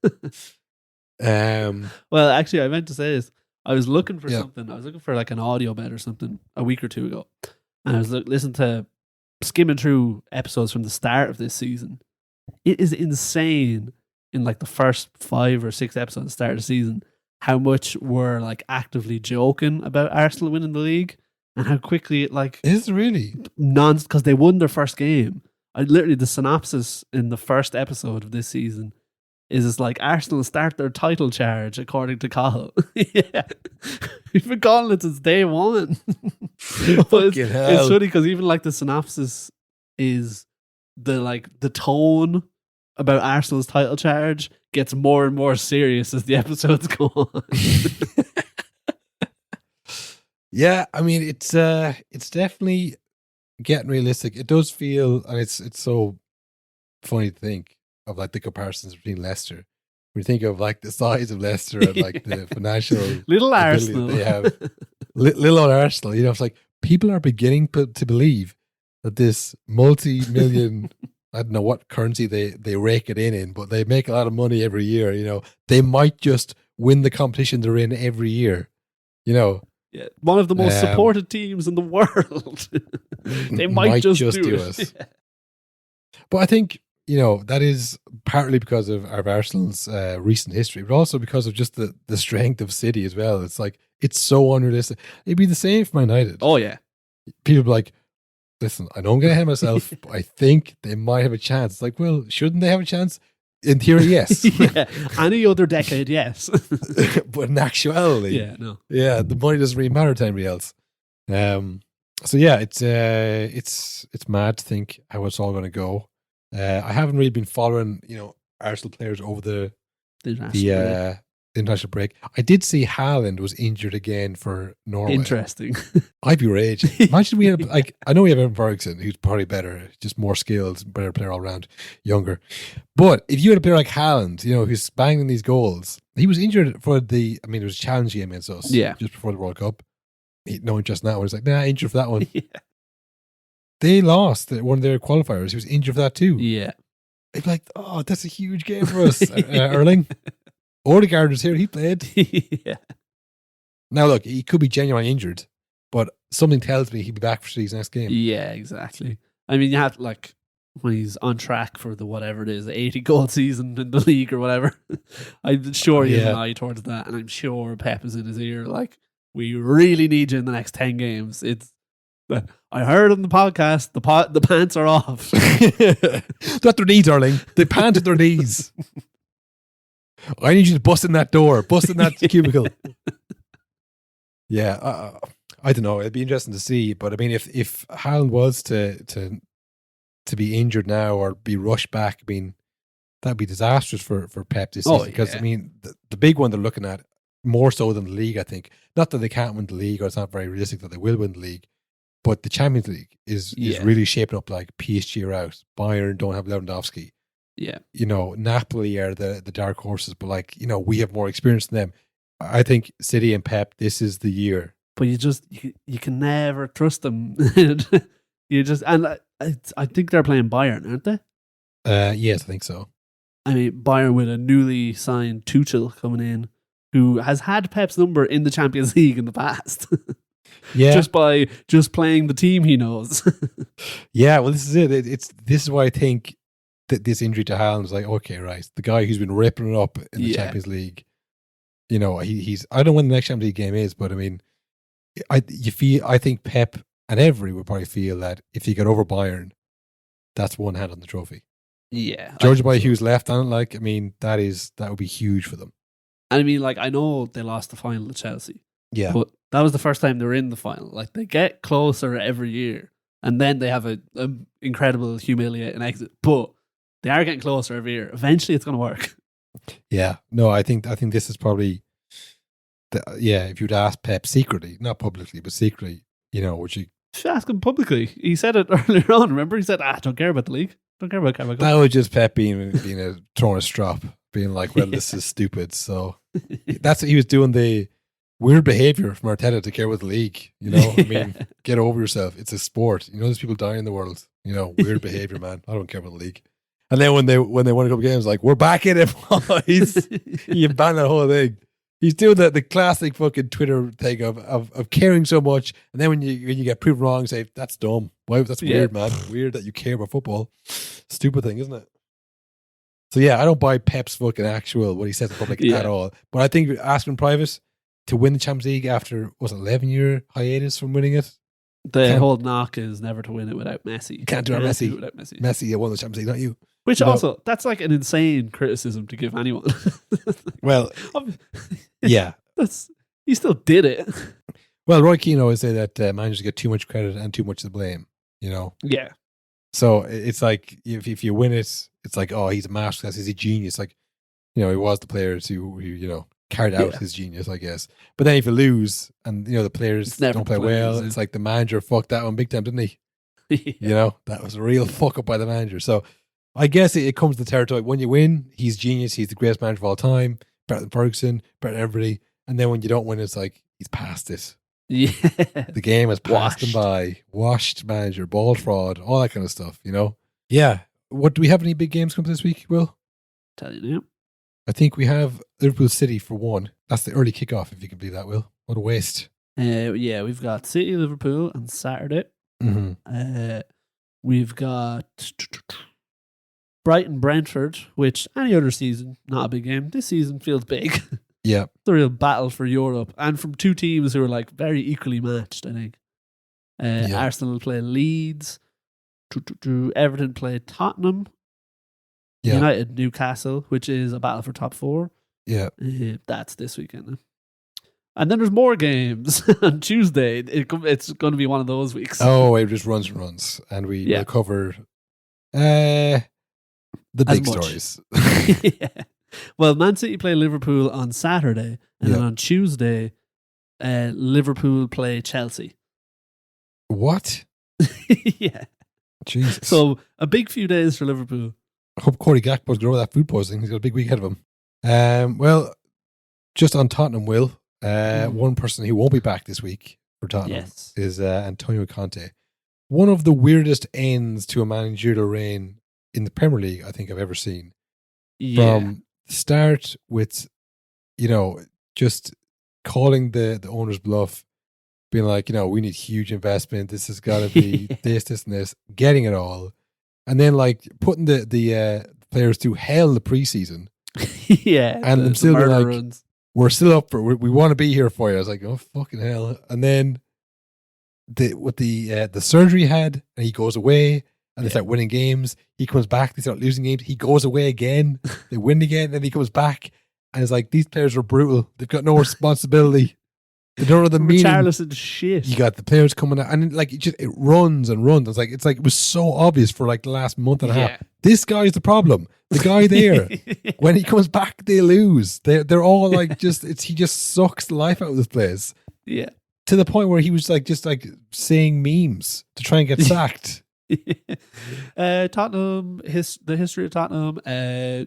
Well, actually, I meant to say this. I was looking for
Yeah.
something. I was looking for like an audio bed or something a week or two ago. And I was listening to, skimming through episodes from the start of this season. It is insane in like the first 5 or 6 episodes at the start of the season how much we're like actively joking about Arsenal winning the league and how quickly it like
is it really
because they won their first game. Literally the synopsis in the first episode of this season is it's like Arsenal start their title charge according to Cahill. Yeah, we've been calling it since day one. But it's funny because even like the synopsis is the tone about Arsenal's title charge gets more and more serious as the episodes go on.
Yeah, I mean it's definitely getting realistic. It does feel, and it's so funny to think of like the comparisons between Leicester. When you think of like the size of Leicester and like the financial
little
ability
Arsenal
that they have, little old Arsenal. You know, it's like people are beginning to believe that this multi-million, I don't know what currency they rake it in, but they make a lot of money every year. You know, they might just win the competition they're in every year. You know,
yeah, one of the most supported teams in the world. They might just do it.
Yeah. But I think, you know, that is partly because of Arsenal's recent history, but also because of just the strength of City as well. It's like, it's so unrealistic. It'd be the same for Man United.
Oh, yeah.
People be like, listen, I know I'm going to ahead of myself, but I think they might have a chance. It's like, well, shouldn't they have a chance? In theory, yes.
Yeah. Any other decade, yes.
But in actuality,
yeah, no.
Yeah, the money doesn't really matter to anybody else. So yeah, it's mad to think how it's all going to go. I haven't really been following, you know, Arsenal players over the international break. I did see Haaland was injured again for Norway.
Interesting.
I'd be raging. Imagine we had like, I know we have Evan Ferguson, who's probably better, just more skilled, better player all around, younger. But if you had a player like Haaland, you know, who's banging these goals, he was injured for it was a challenge game against us, just before the World Cup. He had no interest in that one. He's like, nah, injured for that one.
Yeah.
They lost one of their qualifiers. He was injured for that too.
Yeah.
They'd be like, oh, that's a huge game for us, Erling. Odegaard was here, he played.
Yeah.
Now look, he could be genuinely injured, but something tells me he'll be back for his next game.
Yeah, exactly. I mean, you have like when he's on track for the whatever it is, 80 goal season in the league or whatever. I'm sure he has an eye towards that, and I'm sure Pep is in his ear like, we really need you in the next 10 games. I heard on the podcast the pants are off.
They're at their knees, Erling. They pant at their knees. I need you to bust in that door, bust in that cubicle. Yeah, I don't know. It'd be interesting to see. But I mean, if Haaland was to be injured now or be rushed back, I mean, that'd be disastrous for Pep this season. Because I mean, the big one they're looking at more so than the league, I think. Not that they can't win the league, or it's not very realistic that they will win the league. But the Champions League is really shaping up. Like PSG are out, Bayern don't have Lewandowski.
Yeah,
you know, Napoli are the dark horses, but like, you know, we have more experience than them. I think City and Pep, this is the year.
But you can never trust them. I think they're playing Bayern, aren't they?
Yes, I think so.
I mean, Bayern with a newly signed Tuchel coming in, who has had Pep's number in the Champions League in the past.
Yeah,
just by playing the team he knows.
Yeah, well, this is it. This is why I think that this injury to Haaland is like, okay, right, the guy who's been ripping it up in the Champions League, you know, he's I don't know when the next Champions League game is, but I mean, I think Pep and everybody would probably feel that if he got over Bayern, that's one hand on the trophy.
Yeah,
judged by who's left on it, like, I mean, that would be huge for them.
And I mean, like, I know they lost the final to Chelsea.
Yeah,
but that was the first time they were in the final. Like, they get closer every year, and then they have a incredible humiliating exit. But they are getting closer every year. Eventually, it's going to work.
Yeah, no, I think this is probably, if you'd ask Pep secretly, not publicly, but secretly, you know, would you
ask him publicly? He said it earlier on. Remember, he said, "Don't care about the league. Don't care about Carmichael."
That was just Pep being throwing a strop, being like, "Well, this is stupid." So that's what he was doing. weird behavior from Arteta to care about the league. You know, I mean, get over yourself. It's a sport. You know, there's people dying in the world. You know, weird behavior, man. I don't care about the league. And then when they won a couple games, like, we're back in it, boys. You ban that whole thing. He's doing the classic fucking Twitter thing of caring so much, and then when you get proven wrong, say that's dumb. Why? That's weird, man. Weird that you care about football. Stupid thing, isn't it? So yeah, I don't buy Pep's fucking actual what he says in public at all. But I think asking in private to win the Champions League after 11-year hiatus from winning it.
The whole knock is never to win it without Messi.
You can't do it Messi.
Without Messi.
Messi won the Champions League, not you.
Which also, that's like an insane criticism to give anyone.
Well, yeah.
He still did it.
Well, Roy Keane always say that managers get too much credit and too much to blame, you know?
Yeah.
So it's like, if you win it, it's like, oh, he's a masterclass, he's a genius. Like, you know, he was the players who you know, carried out his genius, I guess. But then if you lose and, you know, the players don't play well, it's like the manager fucked that one big time, didn't he? You know, that was a real fuck up by the manager. So I guess it comes to the territory. When you win, he's genius. He's the greatest manager of all time. Better than Ferguson, better than everybody. And then when you don't win, it's like, he's past it.
Yeah.
The game has passed him by. Washed manager, ball fraud, all that kind of stuff, you know? Yeah. What do we have any big games coming this week, Will?
Tell you now.
I think we have Liverpool City for one. That's the early kickoff, if you can believe that, Will. What a waste.
Yeah, we've got City Liverpool on Saturday.
Mm-hmm.
We've got Brighton Brentford, which any other season, not a big game. This season feels big.
Yeah.
It's a real battle for Europe. And from two teams who are like very equally matched, I think. Arsenal play Leeds. Everton play Tottenham.
Yeah.
United Newcastle, which is a battle for top four.
Yeah.
That's this weekend. And then there's more games on Tuesday. It's going to be one of those weeks.
Oh, it just runs. And we will cover the big stories.
Yeah. Well, Man City play Liverpool on Saturday. And then on Tuesday, Liverpool play Chelsea.
What?
Yeah.
Jesus.
So a big few days for Liverpool.
I hope Corey Gakpo's got over that food poisoning. He's got a big week ahead of him. Well, just on Tottenham, Will, one person who won't be back this week for Tottenham is Antonio Conte. One of the weirdest ends to a managerial reign in the Premier League I think I've ever seen.
Yeah.
From the start with, you know, just calling the owner's bluff, being like, you know, we need huge investment. This has got to be this, and this, getting it all. And then like putting the players through hell in the preseason.
Yeah.
And them still being like,
runs.
we're still up for we want to be here for you. I was like, oh fucking hell. And then the surgery he had, and he goes away and they start winning games. He comes back, they start losing games. He goes away again, they win again, then he comes back. And it's like, these players are brutal. They've got no responsibility. They don't know the meaning.
Charleston shit.
You got the players coming out, and like it runs and runs. It's like it was so obvious for like the last month and a half. This guy's the problem. The guy there, when he comes back, they lose. They're all like he just sucks the life out of this place.
Yeah,
to the point where he was like just like saying memes to try and get sacked.
Tottenham, the history of Tottenham,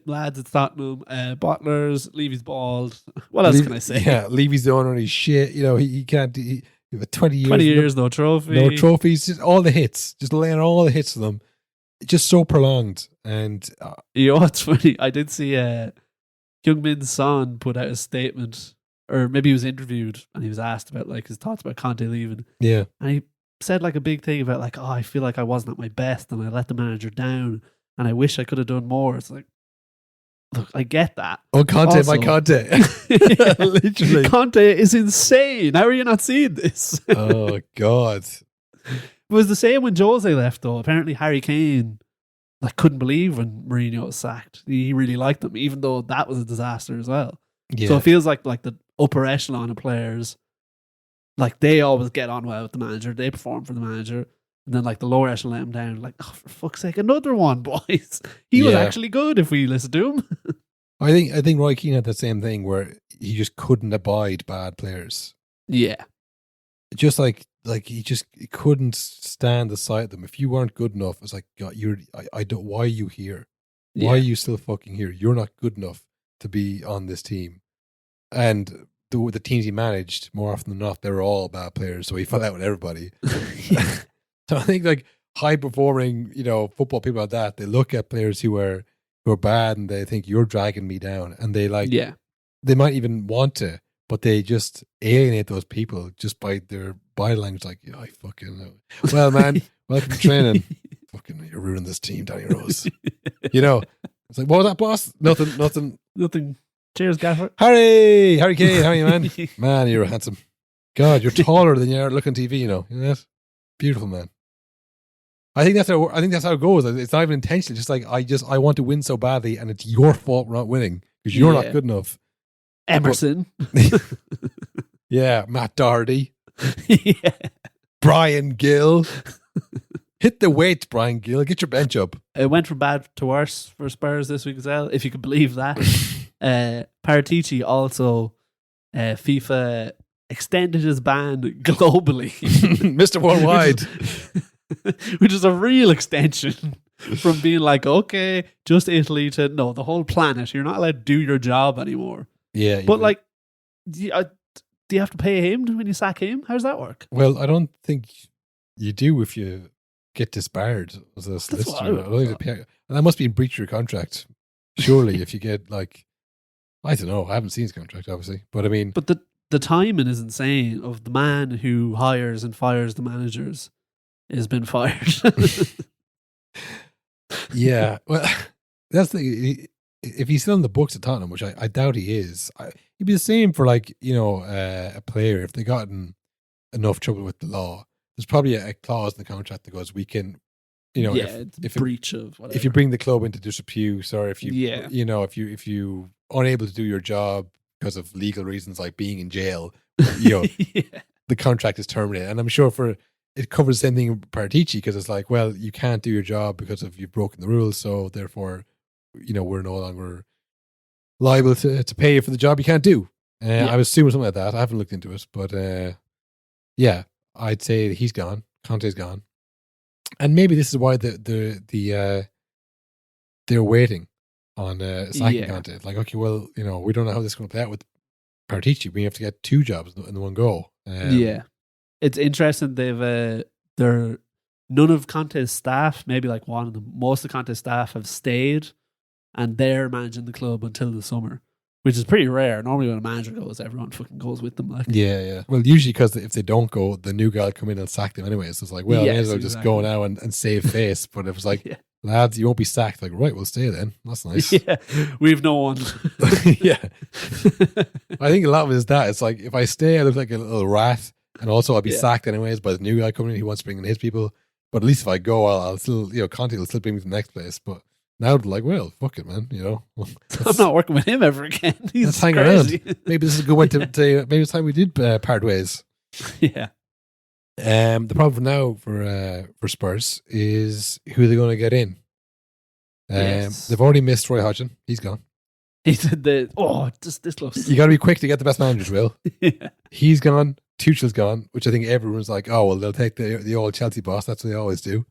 lads, it's Tottenham, Butlers, Levy's bald. What else can I say?
Yeah, Levy's the owner, he's shit. You know, he can't. He 20
years, no trophy,
no trophies, just all the hits, just laying all the hits to them. Just so prolonged. And
you know what's funny? I did see Heung-min Son put out a statement, or maybe he was interviewed and he was asked about like his thoughts about Conte leaving.
Yeah,
and he said like a big thing about like, oh, I feel like I wasn't at my best and I let the manager down and I wish I could have done more. It's like, look, I get that.
Oh, Conte, also, my Conte. Literally.
Conte is insane. How are you not seeing this?
Oh, God.
It was the same when Jose left, though. Apparently Harry Kane like couldn't believe when Mourinho was sacked. He really liked him, even though that was a disaster as well. Yeah. So it feels like the upper echelon of players, like they always get on well with the manager. They perform for the manager. And then like the lower echelon let him down. Like, oh, for fuck's sake, another one, boys. He was actually good if we listened to him.
I think Roy Keane had that same thing where he just couldn't abide bad players.
Yeah.
Just like he couldn't stand the sight of them. If you weren't good enough, it's like, God, I don't, why are you here? Why are you still fucking here? You're not good enough to be on this team. And the teams he managed, more often than not, they were all bad players. So he fell out with everybody. So I think like high performing, football people like that, they look at players who are bad and they think you're dragging me down, and they they might even want to, but they just alienate those people just by their body language. Like, I fucking know. Well, man, welcome to training. Fucking, you're ruining this team, Danny Rose. It's like, what was that, boss? Nothing.
Cheers, Gaffer.
Harry Kane, how are you, man? Man, you're handsome. God, you're taller than you are looking TV. You know that? Beautiful, man. I think that's how it goes. It's not even intentional. Just like I want to win so badly, and it's your fault we're not winning because you're not good enough.
Emerson.
Yeah, Matt Doherty. Yeah. Brian Gill. Hit the weights, Brian Gill. Get your bench up.
It went from bad to worse for Spurs this week as well, if you could believe that. Paratici also, FIFA extended his ban globally.
Mr. Worldwide.
Which is a real extension from being like, okay, just Italy to, no, the whole planet. You're not allowed to do your job anymore.
Yeah.
But like, do you have to pay him when you sack him? How does that work?
Well, I don't think you do if you get disbarred as a solicitor. That must be in breach of your contract. Surely, if you get like, I don't know. I haven't seen his contract, obviously. But I mean...
But the timing is insane of the man who hires and fires the managers has been fired.
Yeah. Well, that's the... If he's still in the books at Tottenham, which I doubt he is, he'd be the same for like, a player. If they got in enough trouble with the law, there's probably a clause in the contract that goes, we can,
if breach of whatever.
If you bring the club into disrepute, or if if you unable to do your job because of legal reasons like being in jail, the contract is terminated. And I'm sure it covers the same thing in Paratici, because it's like, well, you can't do your job because of you've broken the rules, so therefore, we're no longer liable to pay you for the job you can't do. I was assuming something like that. I haven't looked into it, but I'd say he's gone. Conte's gone, and maybe this is why they're waiting on sacking Conte. Like, okay, well, we don't know how this is going to play out with Paratici. We have to get 2 jobs in the one go.
It's interesting. They're none of Conte's staff, maybe like one of them, most of Conte's staff have stayed, and they're managing the club until the summer, which is pretty rare. Normally when a manager goes, everyone fucking goes with them. Like,
yeah. Well, usually because if they don't go, the new guy will come in and sack them anyway. So it's like, well, may as well just go now and save face. But it was like, lads, you won't be sacked. Like, right, we'll stay then. That's nice.
Yeah, we've no one.
Yeah. I think a lot of it is that. It's like, if I stay, I look like a little rat, and also I'll be sacked anyways by the new guy coming in. He wants to bring in his people. But at least if I go, I'll still, Conte will still bring me to the next place. But now they're like, well, fuck it, man.
I'm not working with him ever again.
Let's hang around. Maybe this is a good way to maybe it's time we did part ways.
Yeah.
The problem for now for Spurs is who they're going to get in. They've already missed Roy Hodgson. He's gone.
He said this looks.
You got to be quick to get the best managers, Will.
Yeah.
He's gone. Tuchel's gone, which I think everyone's like, oh, well, they'll take the old Chelsea boss. That's what they always do.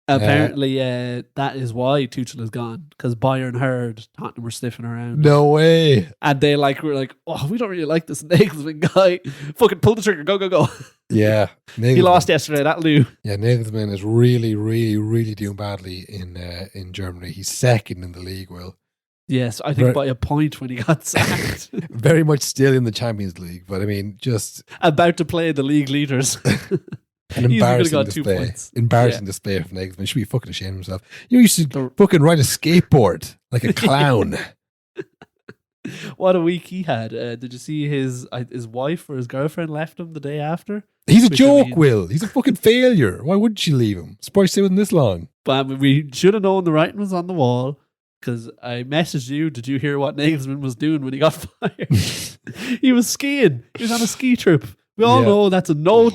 Apparently, that is why Tuchel is gone, because Bayern heard Tottenham were sniffing around.
No way.
And they were like, oh, we don't really like this Nagelsmann guy. Fucking pull the trigger. Go.
Yeah.
He lost yesterday, that Leagu.
Yeah, Nagelsmann is really, really, really doing badly in Germany. He's second in the league, Will.
Yes, I think by a point when he got sacked.
Very much still in the Champions League, but I mean, just...
about to play the league leaders.
An embarrassing display. Embarrassing display of Nagelsmann. He should be fucking ashamed of himself. You should fucking ride a skateboard like a clown.
What a week he had. Did you see his wife or his girlfriend left him the day after?
He's a joke, Will. He's a fucking failure. Why wouldn't she leave him? Spurs stay with him this long.
But we should have known the writing was on the wall, because I messaged you. Did you hear what Nagelsmann was doing when he got fired? He was skiing. He was on a ski trip. We all know that's a no.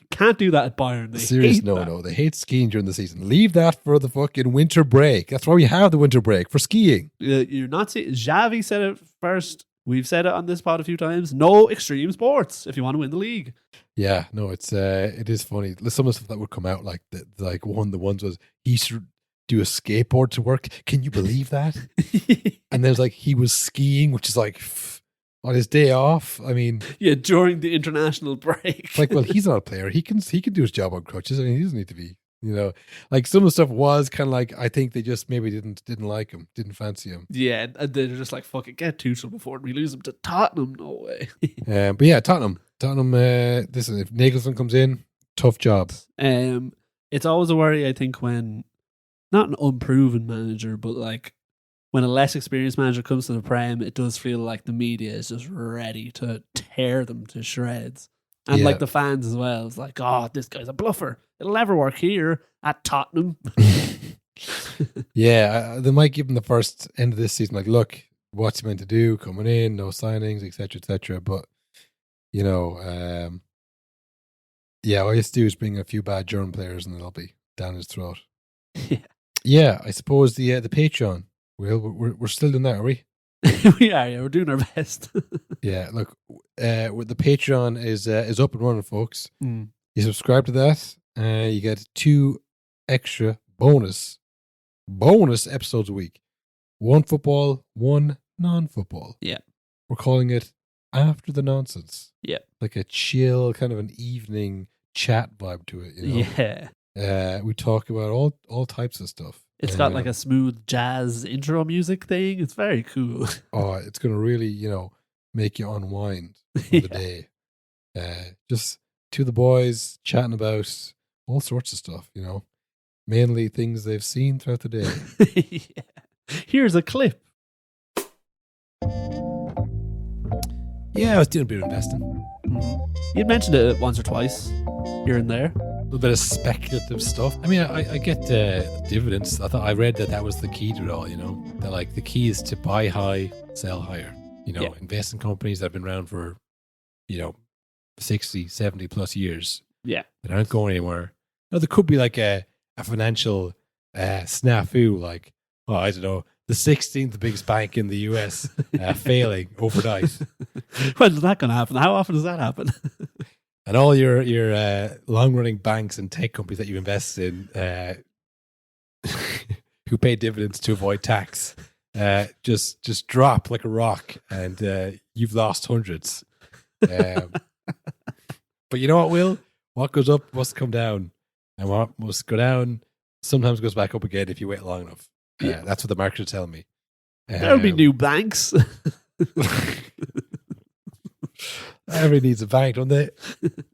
Can't do that at Bayern.
Serious no. They hate skiing during the season. Leave that for the fucking winter break. That's why we have the winter break, for skiing. You're
not seeing. Xavi said it first. We've said it on this pod a few times. No extreme sports if you want to win the league.
Yeah, no, it is funny. Some of the stuff that would come out, like one of the ones was he should do a skateboard to work. Can you believe that? And there's like he was skiing, which is like on his day off. I mean,
Yeah, during the international break.
like, well, he's not a player. He can do his job on crutches. I mean, he doesn't need to be. You know, like some of the stuff was kind of like I think they just maybe didn't like him, didn't fancy him.
Yeah, and they're just like, fuck it, get Tuchel before we lose him to Tottenham. No way.
But yeah, Tottenham. Listen, if Nagelsmann comes in, tough job.
It's always a worry, I think, when not an unproven manager, but like when a less experienced manager comes to the Prem, it does feel like the media is just ready to tear them to shreds. And like the fans as well. It's like, oh, this guy's a bluffer. It'll never work here at Tottenham.
Yeah, they might give him the first end of this season. Like, look, what's he meant to do? Coming in, no signings, etc., etc. But you know, all he has to do is bring a few bad German players, and it'll be down his throat. Yeah. I suppose the Patreon. We're still doing that, are we?
We are. Yeah, we're doing our best.
Yeah, look, with the Patreon is up and running, folks.
Mm.
You subscribe to that, you get 2 extra bonus episodes a week. 1 football, 1 non-football.
Yeah,
we're calling it After the Nonsense.
Yeah,
like a chill kind of an evening chat vibe to it. You know?
Yeah,
we talk about all types of stuff.
It's got like a smooth jazz intro music thing. It's very cool.
Oh, it's going to really, make you unwind for the day. Just 2 of the boys chatting about all sorts of stuff, mainly things they've seen throughout the day.
Yeah. Here's a clip.
Yeah, I was doing a bit of investing.
Mm-hmm. You'd mentioned it once or twice here and there.
A little bit of speculative stuff. I mean, I get dividends. I read that was the key to it all, that like the key is to buy high, sell higher, invest in companies that have been around for, 60, 70 plus years.
Yeah.
That aren't going anywhere. There could be like a financial snafu, like, I don't know, the 16th biggest bank in the US failing overnight.
When is that going to happen? How often does that happen?
And all your long-running banks and tech companies that you invest in who pay dividends to avoid tax just drop like a rock, and you've lost hundreds. But you know what, Will? What goes up must come down, and what must go down sometimes goes back up again if you wait long enough. That's what the market is telling me.
There'll be new banks.
Everybody needs a bank, don't they?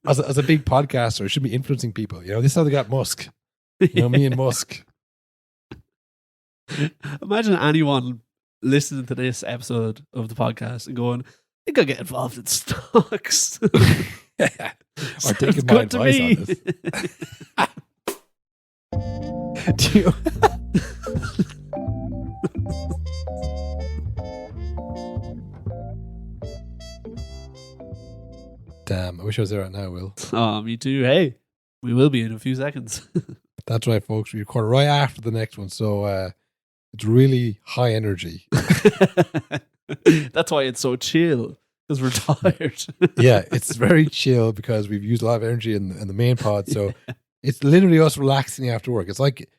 As a big podcaster, it should be influencing people. This is how they got Musk. Me and Musk.
Imagine anyone listening to this episode of the podcast and going, I think I'll get involved in stocks.
Or taking my advice on this. Do you... Damn, I wish I was there right now, Will.
Oh, me too. Hey, we will be in a few seconds.
That's right, folks. We record right after the next one, so it's really high energy.
That's why it's so chill, because we're tired.
Yeah, it's very chill because we've used a lot of energy in the main pod, so it's literally us relaxing after work. It's like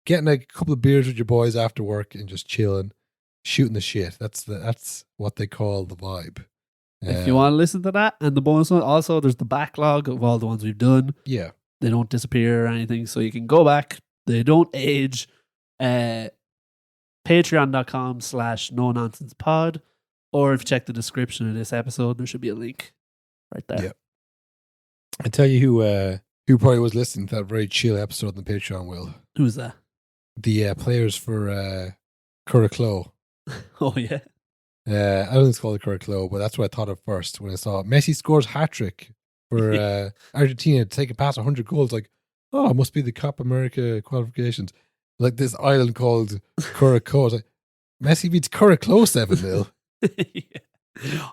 getting a couple of beers with your boys after work and just chilling, shooting the shit. That's what they call the vibe.
If you want to listen to that, and the bonus one, also there's the backlog of all the ones we've done.
Yeah.
They don't disappear or anything, so you can go back. They don't age. Patreon.com/no-nonsense-pod, or if you check the description of this episode, there should be a link right there.
Yeah. I tell you who probably was listening to that very chill episode on the Patreon, Will.
Who's that?
The players for Curraclow.
Oh, yeah.
I don't think it's called the Curraclow, but that's what I thought of first when I saw Messi scores hat-trick for Argentina to take it past 100 goals. Like, oh, it must be the Copa America qualifications. Like this island called Curacao. Like, Messi beats Curraclow 7-0.
Yeah.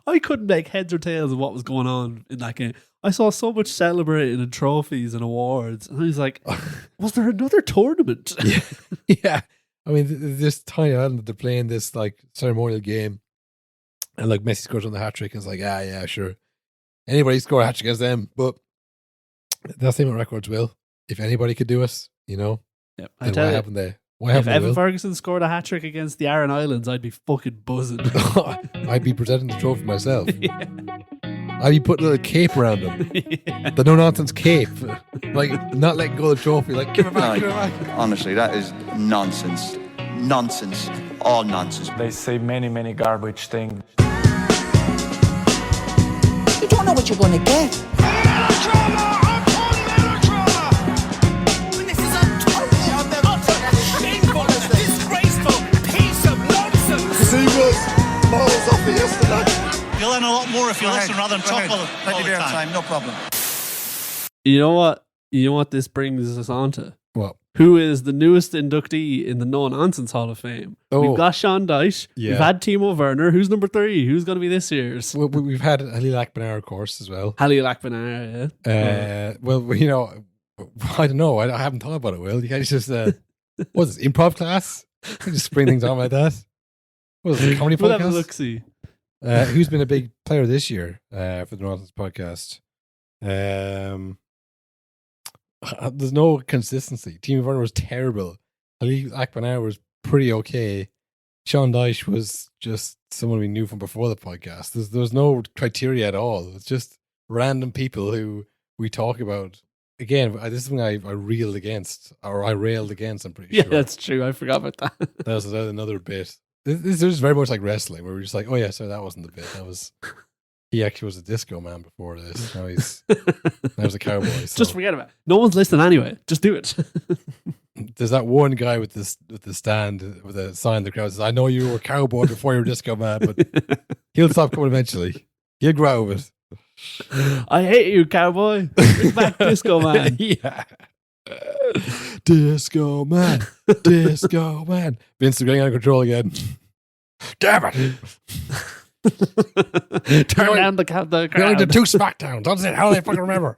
I couldn't make heads or tails of what was going on in that game. I saw so much celebrating and trophies and awards, and I was like, was there another tournament?
Yeah. I mean, this tiny island that they're playing this like ceremonial game, and like Messi scores on the hat trick, and it's like, yeah, sure. Anybody score a hat trick against them, but that's the same with records, Will. If anybody could do it,
Yep.
then why haven't they? Why
If
haven't
Evan
Will?
Ferguson scored a hat-trick against the Aran Islands, I'd be fucking buzzing.
I'd be presenting the trophy myself.
Yeah.
I'd be putting a little cape around him.
Yeah.
The no-nonsense cape. Like, not letting go of the trophy. Like, give it back, give it back.
Honestly, that is nonsense. Nonsense. All nonsense.
They say many, many garbage things.
You don't know what you're going to get.
Melodrama upon melodrama. This is a utter, shameful, disgraceful piece of nonsense.
He was miles off yesterday.
You'll learn a lot more if you listen rather than talk all
Plenty
the
of
time.
time, no problem.
You know what? You know what this brings us on to?
What?
Who is the newest inductee in the No Nonsense Hall of Fame?
Oh.
We've got Sean Dyche.
Yeah.
We've had Timo Werner. Who's number 3? Who's going to be this year's?
We've had Halil Akbanar, of course, as well.
Halil Akbanar, yeah.
Well, you know, I don't know. I haven't thought about it, Will. You guys just, what's this, improv class? You just spring things on like that. What is it, comedy
We'll have a
podcast?
look-see.
Who's been a big player this year for the Nonsense podcast? There's no consistency. Timo Werner was terrible. Halil Akbanar was pretty okay. Sean Dyche was just someone we knew from before the podcast. There's no criteria at all. It's just random people who we talk about. Again, this is something I railed against, I'm pretty
Yeah,
sure.
that's true. I forgot about that.
That was another bit. This is very much like wrestling, where we're just like, oh yeah, sorry, that wasn't the bit. He actually was a disco man before this. Now he's a cowboy. So.
Just forget about it. No one's listening anyway. Just do it.
There's that one guy with the stand with a sign in the crowd says, I know you were a cowboy before you were a disco man, but he'll stop coming eventually. He'll grow out of it.
I hate you, cowboy. Bring back disco man.
Yeah. Disco man. Disco man. Vince is getting out of control again. Damn it.
Turn down the crowd.
They only did 2 SmackDowns. That's it. How do they fucking remember?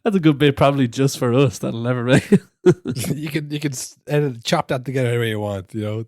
That's a good bit, probably just for us. That'll never make.
You can chop that together any way you want, you know.